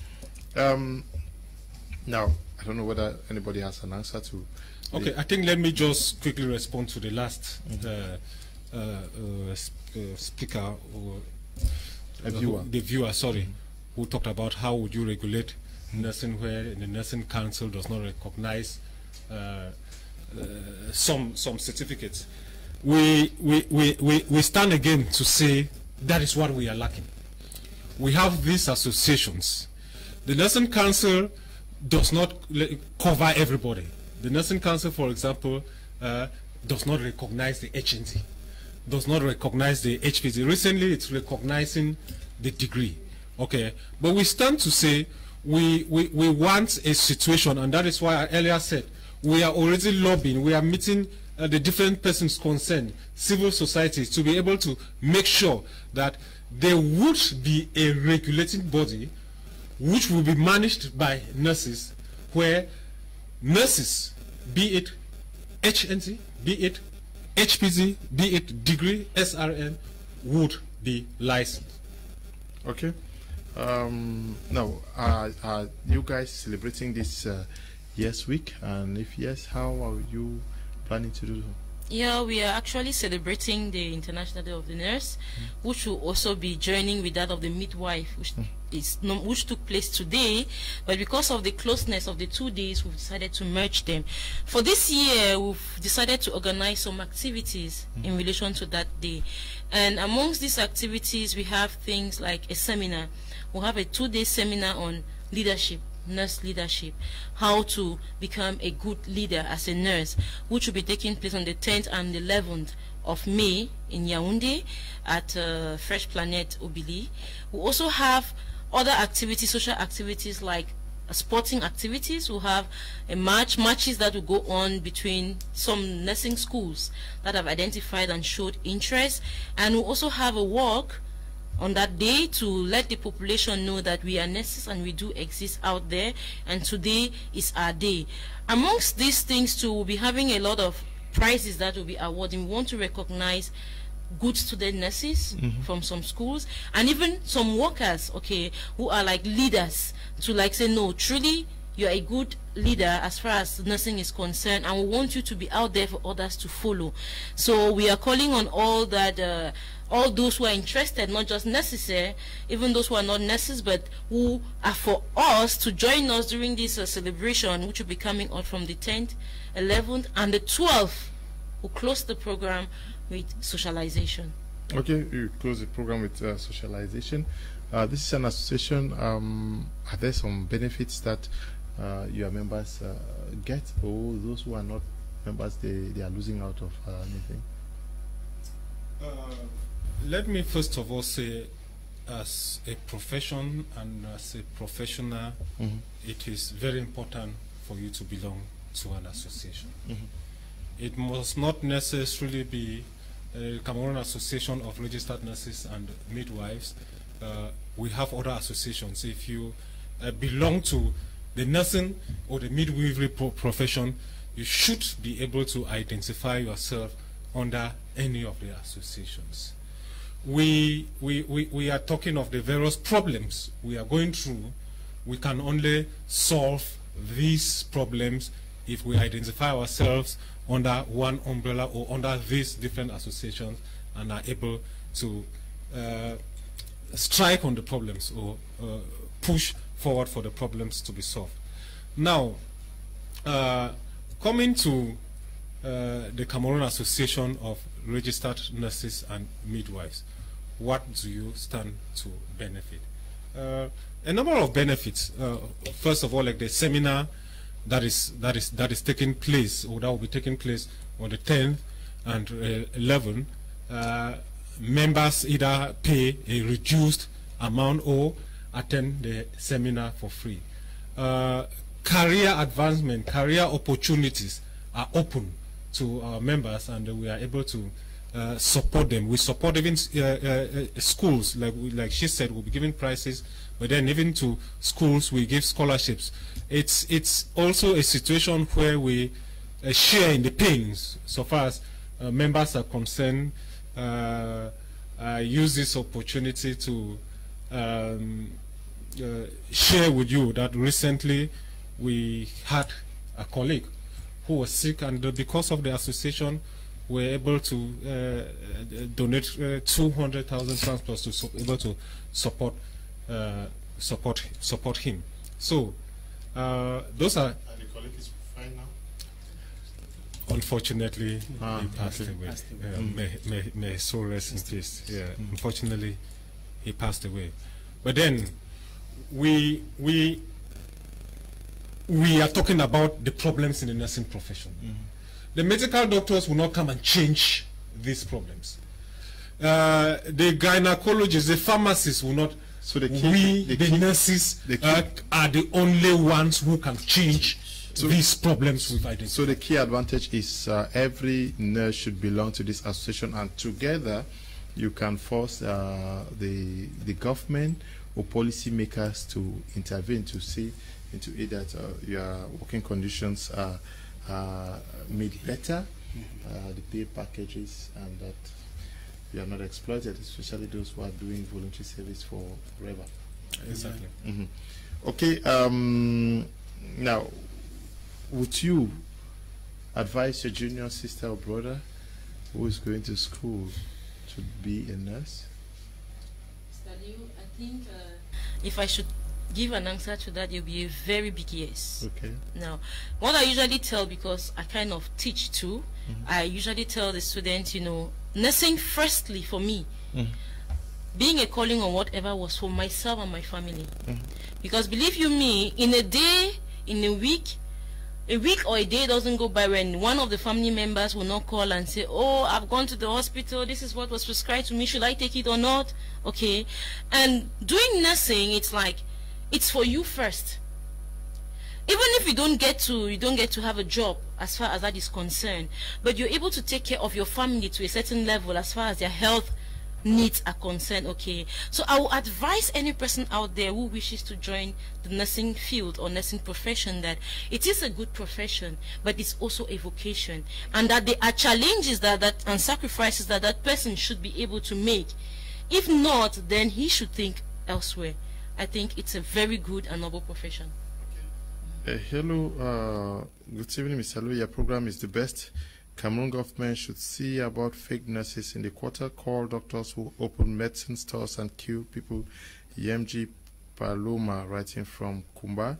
Now, I don't know whether anybody has an answer to. Okay, I think let me just quickly respond to the last speaker, or the viewer, sorry, who talked about how would you regulate nursing where the nursing council does not recognize some certificates. We stand again to say that is what we are lacking. We have these associations. The nursing council does not cover everybody. The nursing council, for example, does not recognize the HNC, does not recognize the HPC. Recently, it's recognizing the degree. Okay, but we stand to say we want a situation, and that is why I earlier said we are already lobbying. We are meeting the different persons concerned, civil societies, to be able to make sure that there would be a regulating body which will be managed by nurses, where nurses, be it HNC, be it HPC, be it degree, SRN, would be licensed. Okay. Now, are you guys celebrating this Yes Week? And if yes, how are you planning to do so? Yeah, we are actually celebrating the International Day of the Nurse, which will also be joining with that of the Midwife, which took place today. But because of the closeness of the 2 days, we've decided to merge them. For this year, we've decided to organize some activities in relation to that day. And amongst these activities, we have things like a seminar. We'll have a 2-day seminar on leadership, nurse leadership, how to become a good leader as a nurse, which will be taking place on the 10th and 11th of May in Yaoundé at Fresh Planet Obili. We also have other activities, social activities like sporting activities. We'll have a matches that will go on between some nursing schools that have identified and showed interest, and we'll also have a walk on that day to let the population know that we are nurses and we do exist out there, and today is our day. Amongst these things too, we'll be having a lot of prizes that will be awarding. We want to recognize good student nurses from some schools, and even some workers, okay, who are like leaders, to like say, no, truly you're a good leader as far as nursing is concerned, and we want you to be out there for others to follow. So we are calling on all that all those who are interested, not just nurses, even those who are not nurses, but who are for us to join us during this celebration, which will be coming out from the 10th, 11th, and the 12th. We'll close the program with socialization. Okay, you close the program with socialization. This is an association. Are there some benefits that your members get, or those who are not members, they are losing out of anything? Let me first of all say, as a profession and as a professional, it is very important for you to belong to an association. It must not necessarily be a Cameroon Association of Registered Nurses and Midwives. We have other associations. If you belong to the nursing or the midwifery profession, you should be able to identify yourself under any of the associations. We are talking of the various problems we are going through. We can only solve these problems if we identify ourselves under one umbrella or under these different associations and are able to strike on the problems or push forward for the problems to be solved. Now, coming to the Cameroon Association of Registered Nurses and Midwives, what do you stand to benefit? A number of benefits. First of all, like the seminar that is taking place, or that will be taking place on the 10th and 11th. Members either pay a reduced amount or attend the seminar for free. Career advancement, career opportunities are open to our members, and we are able to support them. We support even schools, like she said, we'll be giving prizes, but then even to schools we give scholarships. It's also a situation where we share in the pains so far as members are concerned. Use this opportunity to share with you that recently we had a colleague who was sick, and because of the association we're able to donate 200,000 francs plus to able to support him. So those are. And the colleague is fine now? Unfortunately, he passed away. May his soul rest in peace. Yeah, unfortunately, he passed away. But then we are talking about the problems in the nursing profession. The medical doctors will not come and change these problems. The gynecologists, the pharmacists will not. So the nurses are the only ones who can change these problems we've identified. So the key advantage is every nurse should belong to this association, and together you can force the government or policymakers to intervene to see into it that your working conditions are made better, the pay packages, and that you are not exploited, especially those who are doing voluntary service for forever. Exactly. Okay. Now, would you advise your junior sister or brother who is going to school to be a nurse? Mr. Liu, I think if I should give an answer to that, it'll be a very big yes. Okay. Now, what I usually tell, because I kind of teach too, I usually tell the students, you know, nursing firstly for me, being a calling or whatever was for myself and my family. Because believe you me, in a day, in a week, a week or a day doesn't go by when one of the family members will not call and say, oh, I've gone to the hospital, this is what was prescribed to me, should I take it or not? Okay. And doing nursing, it's like, it's for you first. Even if you don't get to have a job as far as that is concerned, but you're able to take care of your family to a certain level as far as their health needs are concerned. Okay, so I will advise any person out there who wishes to join the nursing field or nursing profession that it is a good profession, but it's also a vocation, and that there are challenges and sacrifices that person should be able to make. If not, then he should think elsewhere. I think it's a very good and noble profession. Hello, good evening, Mr. Lu. Your program is the best. Cameroon government should see about fake nurses in the quarter, call doctors who open medicine stores and kill people. EMG Paloma, writing from Kumba.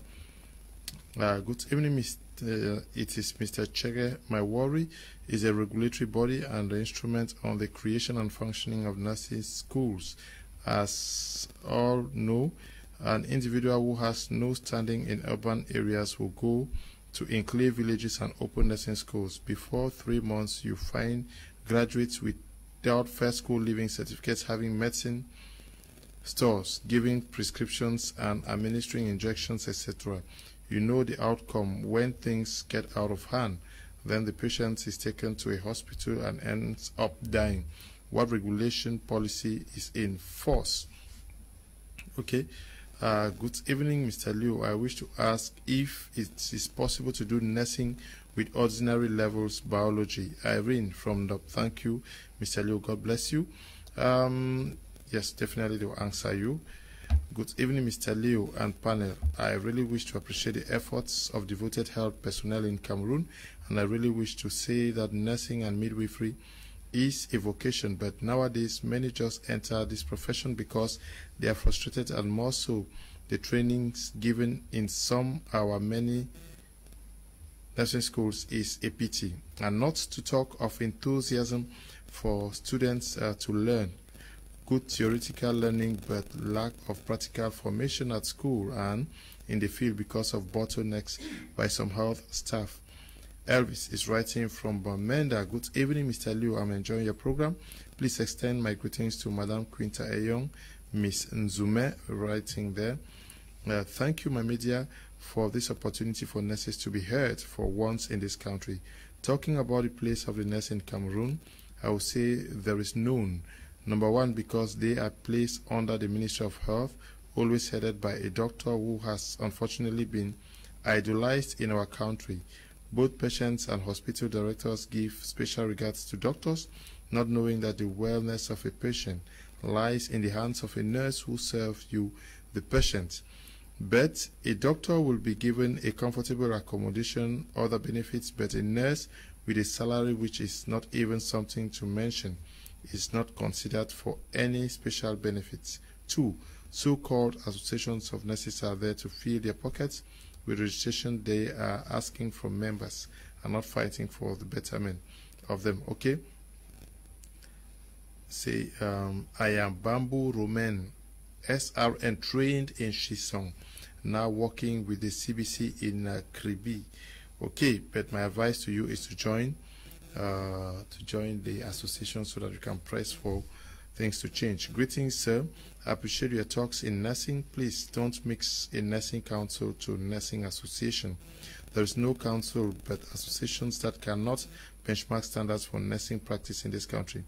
Good evening, it is Mr. Chege. My worry is a regulatory body and the instrument on the creation and functioning of nursing schools. As all know, an individual who has no standing in urban areas will go to enclave villages and open nursing schools. Before 3 months, you find graduates without first school leaving certificates having medicine stores, giving prescriptions and administering injections, etc. You know the outcome when things get out of hand. Then the patient is taken to a hospital and ends up dying. What regulation policy is in force? Okay. Good evening, Mr. Liu. I wish to ask if it is possible to do nursing with ordinary levels biology. Irene from the. Thank you, Mr. Liu. God bless you. Yes, definitely they will answer you. Good evening, Mr. Liu and panel. I really wish to appreciate the efforts of devoted health personnel in Cameroon, and I really wish to say that nursing and midwifery is a vocation, but nowadays many just enter this profession because they are frustrated, and more so the trainings given in some our many nursing schools is a pity, and not to talk of enthusiasm for students to learn. Good theoretical learning, but lack of practical formation at school and in the field because of bottlenecks by some health staff. Elvis is writing from Bamenda. Good evening, Mr. Liu. I'm enjoying your program. Please extend my greetings to Madam Quinta Eyong, Miss Nzume, writing there. Thank you, my media, for this opportunity for nurses to be heard for once in this country. Talking about the place of the nurse in Cameroon, I will say there is none. Number one, because they are placed under the Ministry of Health, always headed by a doctor who has unfortunately been idolized in our country. Both patients and hospital directors give special regards to doctors, not knowing that the wellness of a patient lies in the hands of a nurse who serves you, the patient. But a doctor will be given a comfortable accommodation, other benefits, but a nurse with a salary which is not even something to mention is not considered for any special benefits. 2. So-called associations of nurses are there to fill their pockets with registration they are asking from members and not fighting for the betterment of them. Okay. Say, I am Bamboo Romain, SRN, trained in Chisong, now working with the CBC in Crise. Okay, but my advice to you is to join the association so that you can press for things to change. Greetings, sir. I appreciate your talks in nursing. Please don't mix a nursing council to nursing association. There is no council but associations that cannot benchmark standards for nursing practice in this country.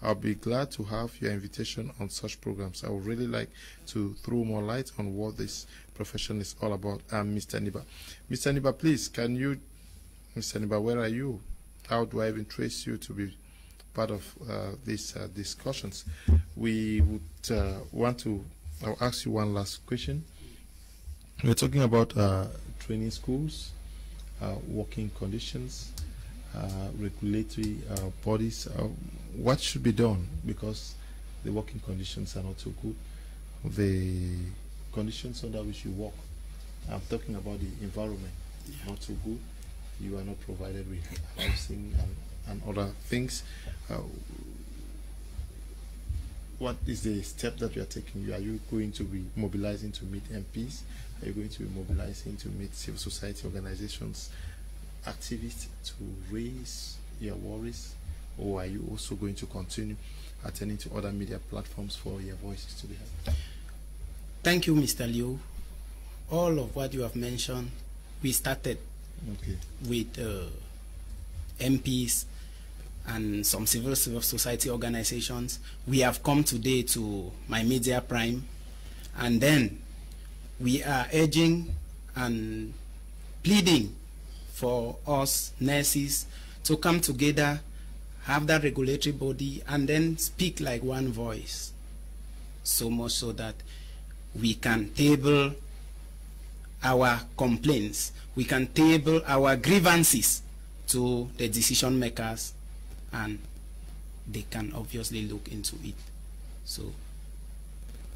I'll be glad to have your invitation on such programs. I would really like to throw more light on what this profession is all about. Mr. Niba. Mr. Niba, please, can you, Mr. Niba, where are you? How do I even trace you to be part of these discussions? We would want to, I'll ask you one last question. We're talking about training schools, working conditions, regulatory bodies. What should be done? Because the working conditions are not so good. The conditions under which you work, I'm talking about the environment, not so good. You are not provided with housing and other things. What is the step that you are taking? Are you going to be mobilizing to meet MPs? Are you going to be mobilizing to meet civil society organizations activists to raise your worries, or are you also going to continue attending to other media platforms for your voices to be heard? Thank you, Mr. Liu. All of what you have mentioned, we started with MPs and some civil society organizations. We have come today to my media prime, and then we are urging and pleading for us nurses to come together, have that regulatory body, and then speak like one voice, so much so that we can table our complaints, we can table our grievances to the decision makers, and they can obviously look into it. So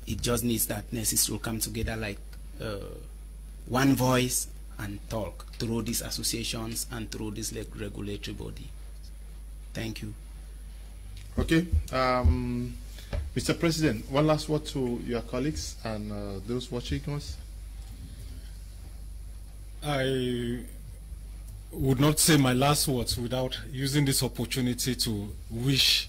it just needs that nurses will come together like one voice and talk through these associations and through this regulatory body. Thank you. Okay. Mr. President, one last word to your colleagues and those watching us. I would not say my last words without using this opportunity to wish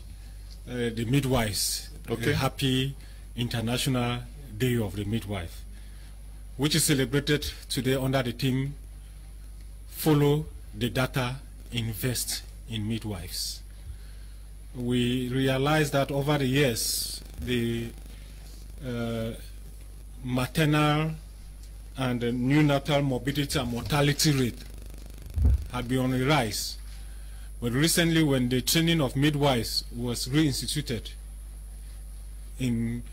the midwives a happy International Day of the Midwife, which is celebrated today under the theme Follow the Data, Invest in Midwives. We realize that over the years, the maternal and neonatal morbidity and mortality rate had been on a rise. But recently, when the training of midwives was reinstituted in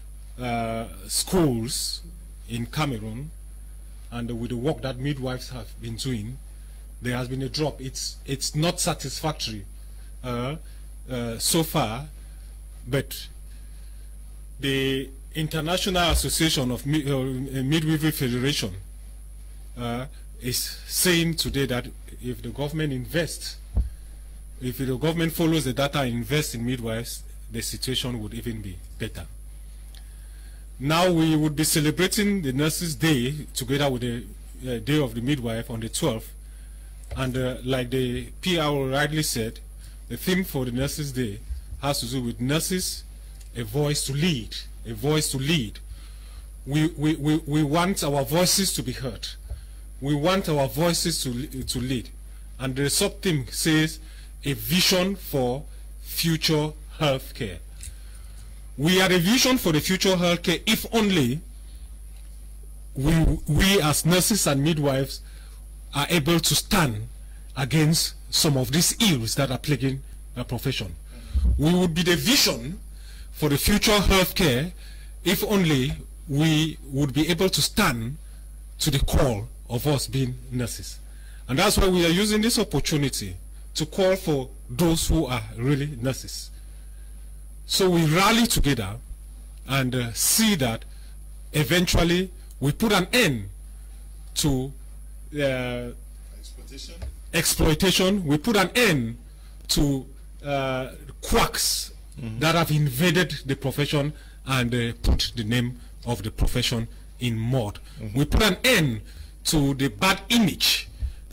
schools in Cameroon, and with the work that midwives have been doing, there has been a drop. It's not satisfactory so far, but the International Association of Midwifery Federation is saying today that if the government invests, if the government follows the data and invests in midwives, the situation would even be better. Now we would be celebrating the Nurses' Day together with the Day of the Midwife on the 12th, and like the PRO rightly said, the theme for the Nurses' Day has to do with nurses, a voice to lead, a voice to lead. We want our voices to be heard. We want our voices to lead. And the sub-theme says, a vision for future healthcare. We are a vision for the future healthcare if only we as nurses and midwives are able to stand against some of these ills that are plaguing our profession. We would be the vision for the future healthcare if only we would be able to stand to the call of us being nurses. And that's why we are using this opportunity to call for those who are really nurses. So we rally together and see that eventually we put an end to exploitation. We put an end to quacks that have invaded the profession and put the name of the profession in mud. We put an end to the bad image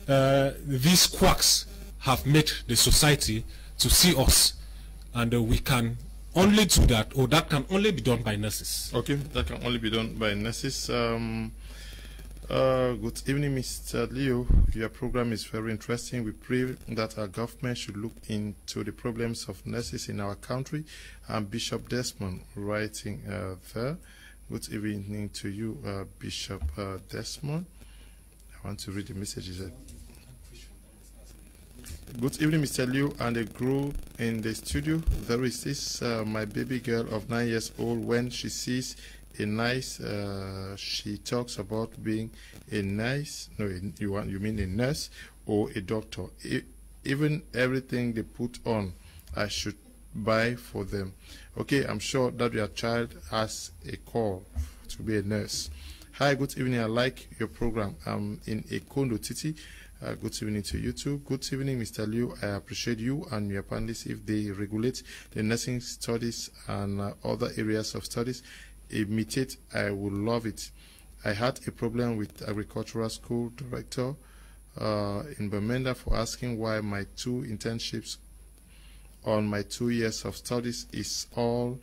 these quacks have made the society to see us, and we can only do that, or that can only be done by nurses. Okay, that can only be done by nurses. Good evening, Mr. Leo. Your program is very interesting. We pray that our government should look into the problems of nurses in our country. And Bishop Desmond writing there. Good evening to you, Bishop Desmond. I want to read the messages. Good evening, Mr. Liu and the group in the studio. There is this my baby girl of 9 years old. When she sees a nice, she talks about being a nice. No, you mean a nurse or a doctor. Even everything they put on, I should buy for them. Okay, I'm sure that your child has a call to be a nurse. Hi, good evening. I like your program. I'm in Ekondo Titi. Good evening to you too. Good evening, Mr. Liu. I appreciate you and your panelists. If they regulate the nursing studies and other areas of studies, imitate, I would love it. I had a problem with agricultural school director in Bamenda for asking why my 2 internships on my 2 years of studies is all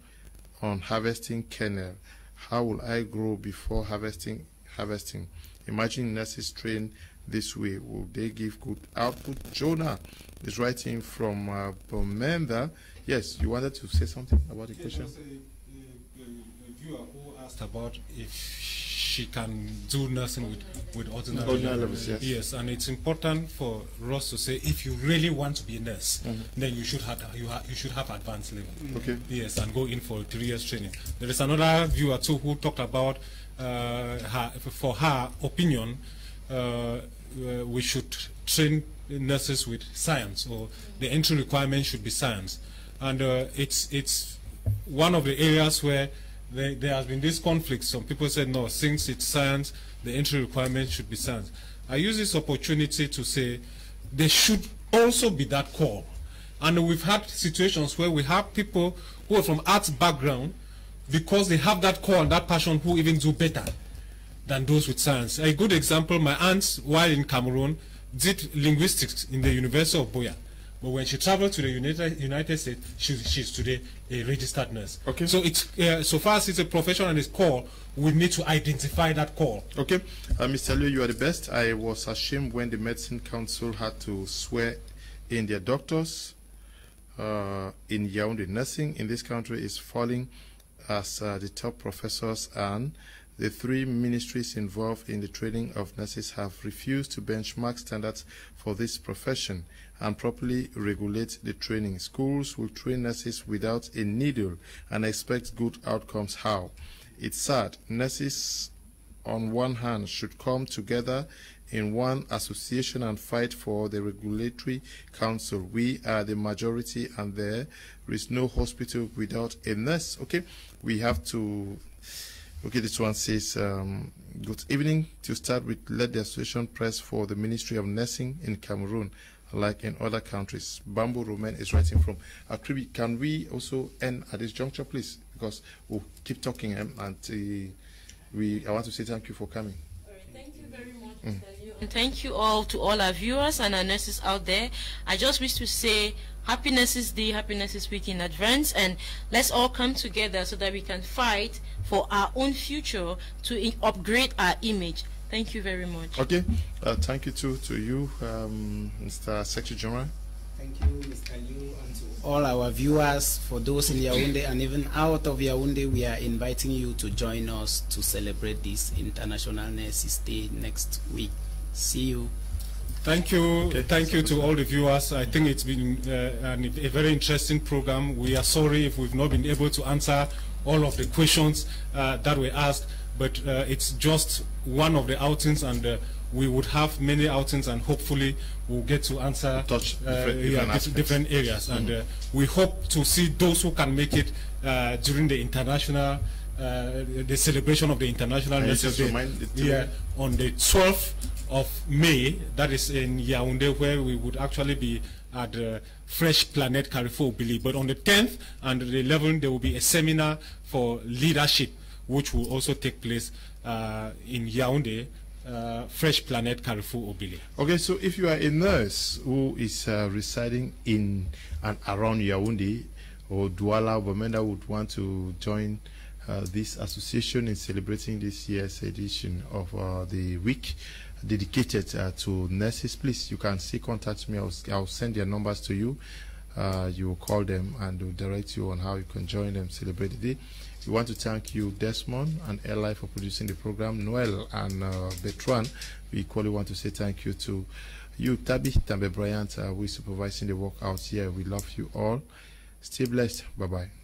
on harvesting kernel. How will I grow before harvesting? Imagine nurses trained this way. Will they give good output? Jonah is writing from Bamenda. Yes, you wanted to say something about the question? There was a viewer who asked about if she can do nursing with ordinary levels. Yes, and it's important for us to say if you really want to be a nurse, then you should have advanced level. Okay. Yes, and go in for 3 years training. There is another viewer too who talked about for her opinion, we should train nurses with science, or the entry requirement should be science. And it's one of the areas where there has been this conflict. Some people said, no, since it's science, the entry requirement should be science. I use this opportunity to say there should also be that call. And we've had situations where we have people who are from arts background, because they have that call and that passion, who even do better than those with science. A good example, my aunt, while in Cameroon, did linguistics in the University of Boya. But when she traveled to the United States, she's today a registered nurse. Okay. So it's so far as it's a profession and it's call, we need to identify that call. Okay. Mr. Liu, you are the best. I was ashamed when the Medicine Council had to swear in their doctors in Yaoundé. Nursing in this country is falling as the top professors and the 3 ministries involved in the training of nurses have refused to benchmark standards for this profession and properly regulate the training. Schools will train nurses without a needle and expect good outcomes. How? It's sad. Nurses, on one hand, should come together in one association and fight for the regulatory council. We are the majority and there is no hospital without a nurse. Okay, we have to... Okay, this one says, good evening. To start with, let the association press for the Ministry of Nursing in Cameroon, like in other countries. Bamboo Roman is writing from Afrique. Can we also end at this juncture, please? Because we'll keep talking, and I want to say thank you for coming. All right, thank you very much, Mr. Liu. And thank you all to all our viewers and our nurses out there. I just wish to say Happy Nurses Day, Happy Nurses Week in advance, and let's all come together so that we can fight for our own future to upgrade our image. Thank you very much. Okay, thank you to you, Mr. Secretary General. Thank you, Mr. Liu, and to all our viewers. For those in Yaoundé and even out of Yaoundé, we are inviting you to join us to celebrate this International Nurses Day next week. See you. Thank you. Okay. Thank you to all the viewers. I think it's been a very interesting program. We are sorry if we've not been able to answer all of the questions that were asked, but it's just one of the outings, and we would have many outings, and hopefully we'll get to answer different areas. And we hope to see those who can make it during the international, the celebration of the International Nurses Day on the 12th of May, that is in Yaoundé, where we would actually be at Fresh Planet Carrefour, Billy. But on the 10th and the 11th, there will be a seminar for leadership, which will also take place in Yaoundé, Fresh Planet Carrefour, Obili. Okay, so if you are a nurse who is residing in and around Yaoundé or Douala or Bamenda, would want to join this association in celebrating this year's edition of the week dedicated to nurses, please, you can still contact me. I'll send their numbers to you. You will call them and will direct you on how you can join them, celebrate the day. We want to thank you, Desmond and Eli, for producing the program. Noel and Bertrand, we equally want to say thank you to you, Tambe Bryant, who is supervising the work out here. We love you all. Stay blessed. Bye-bye.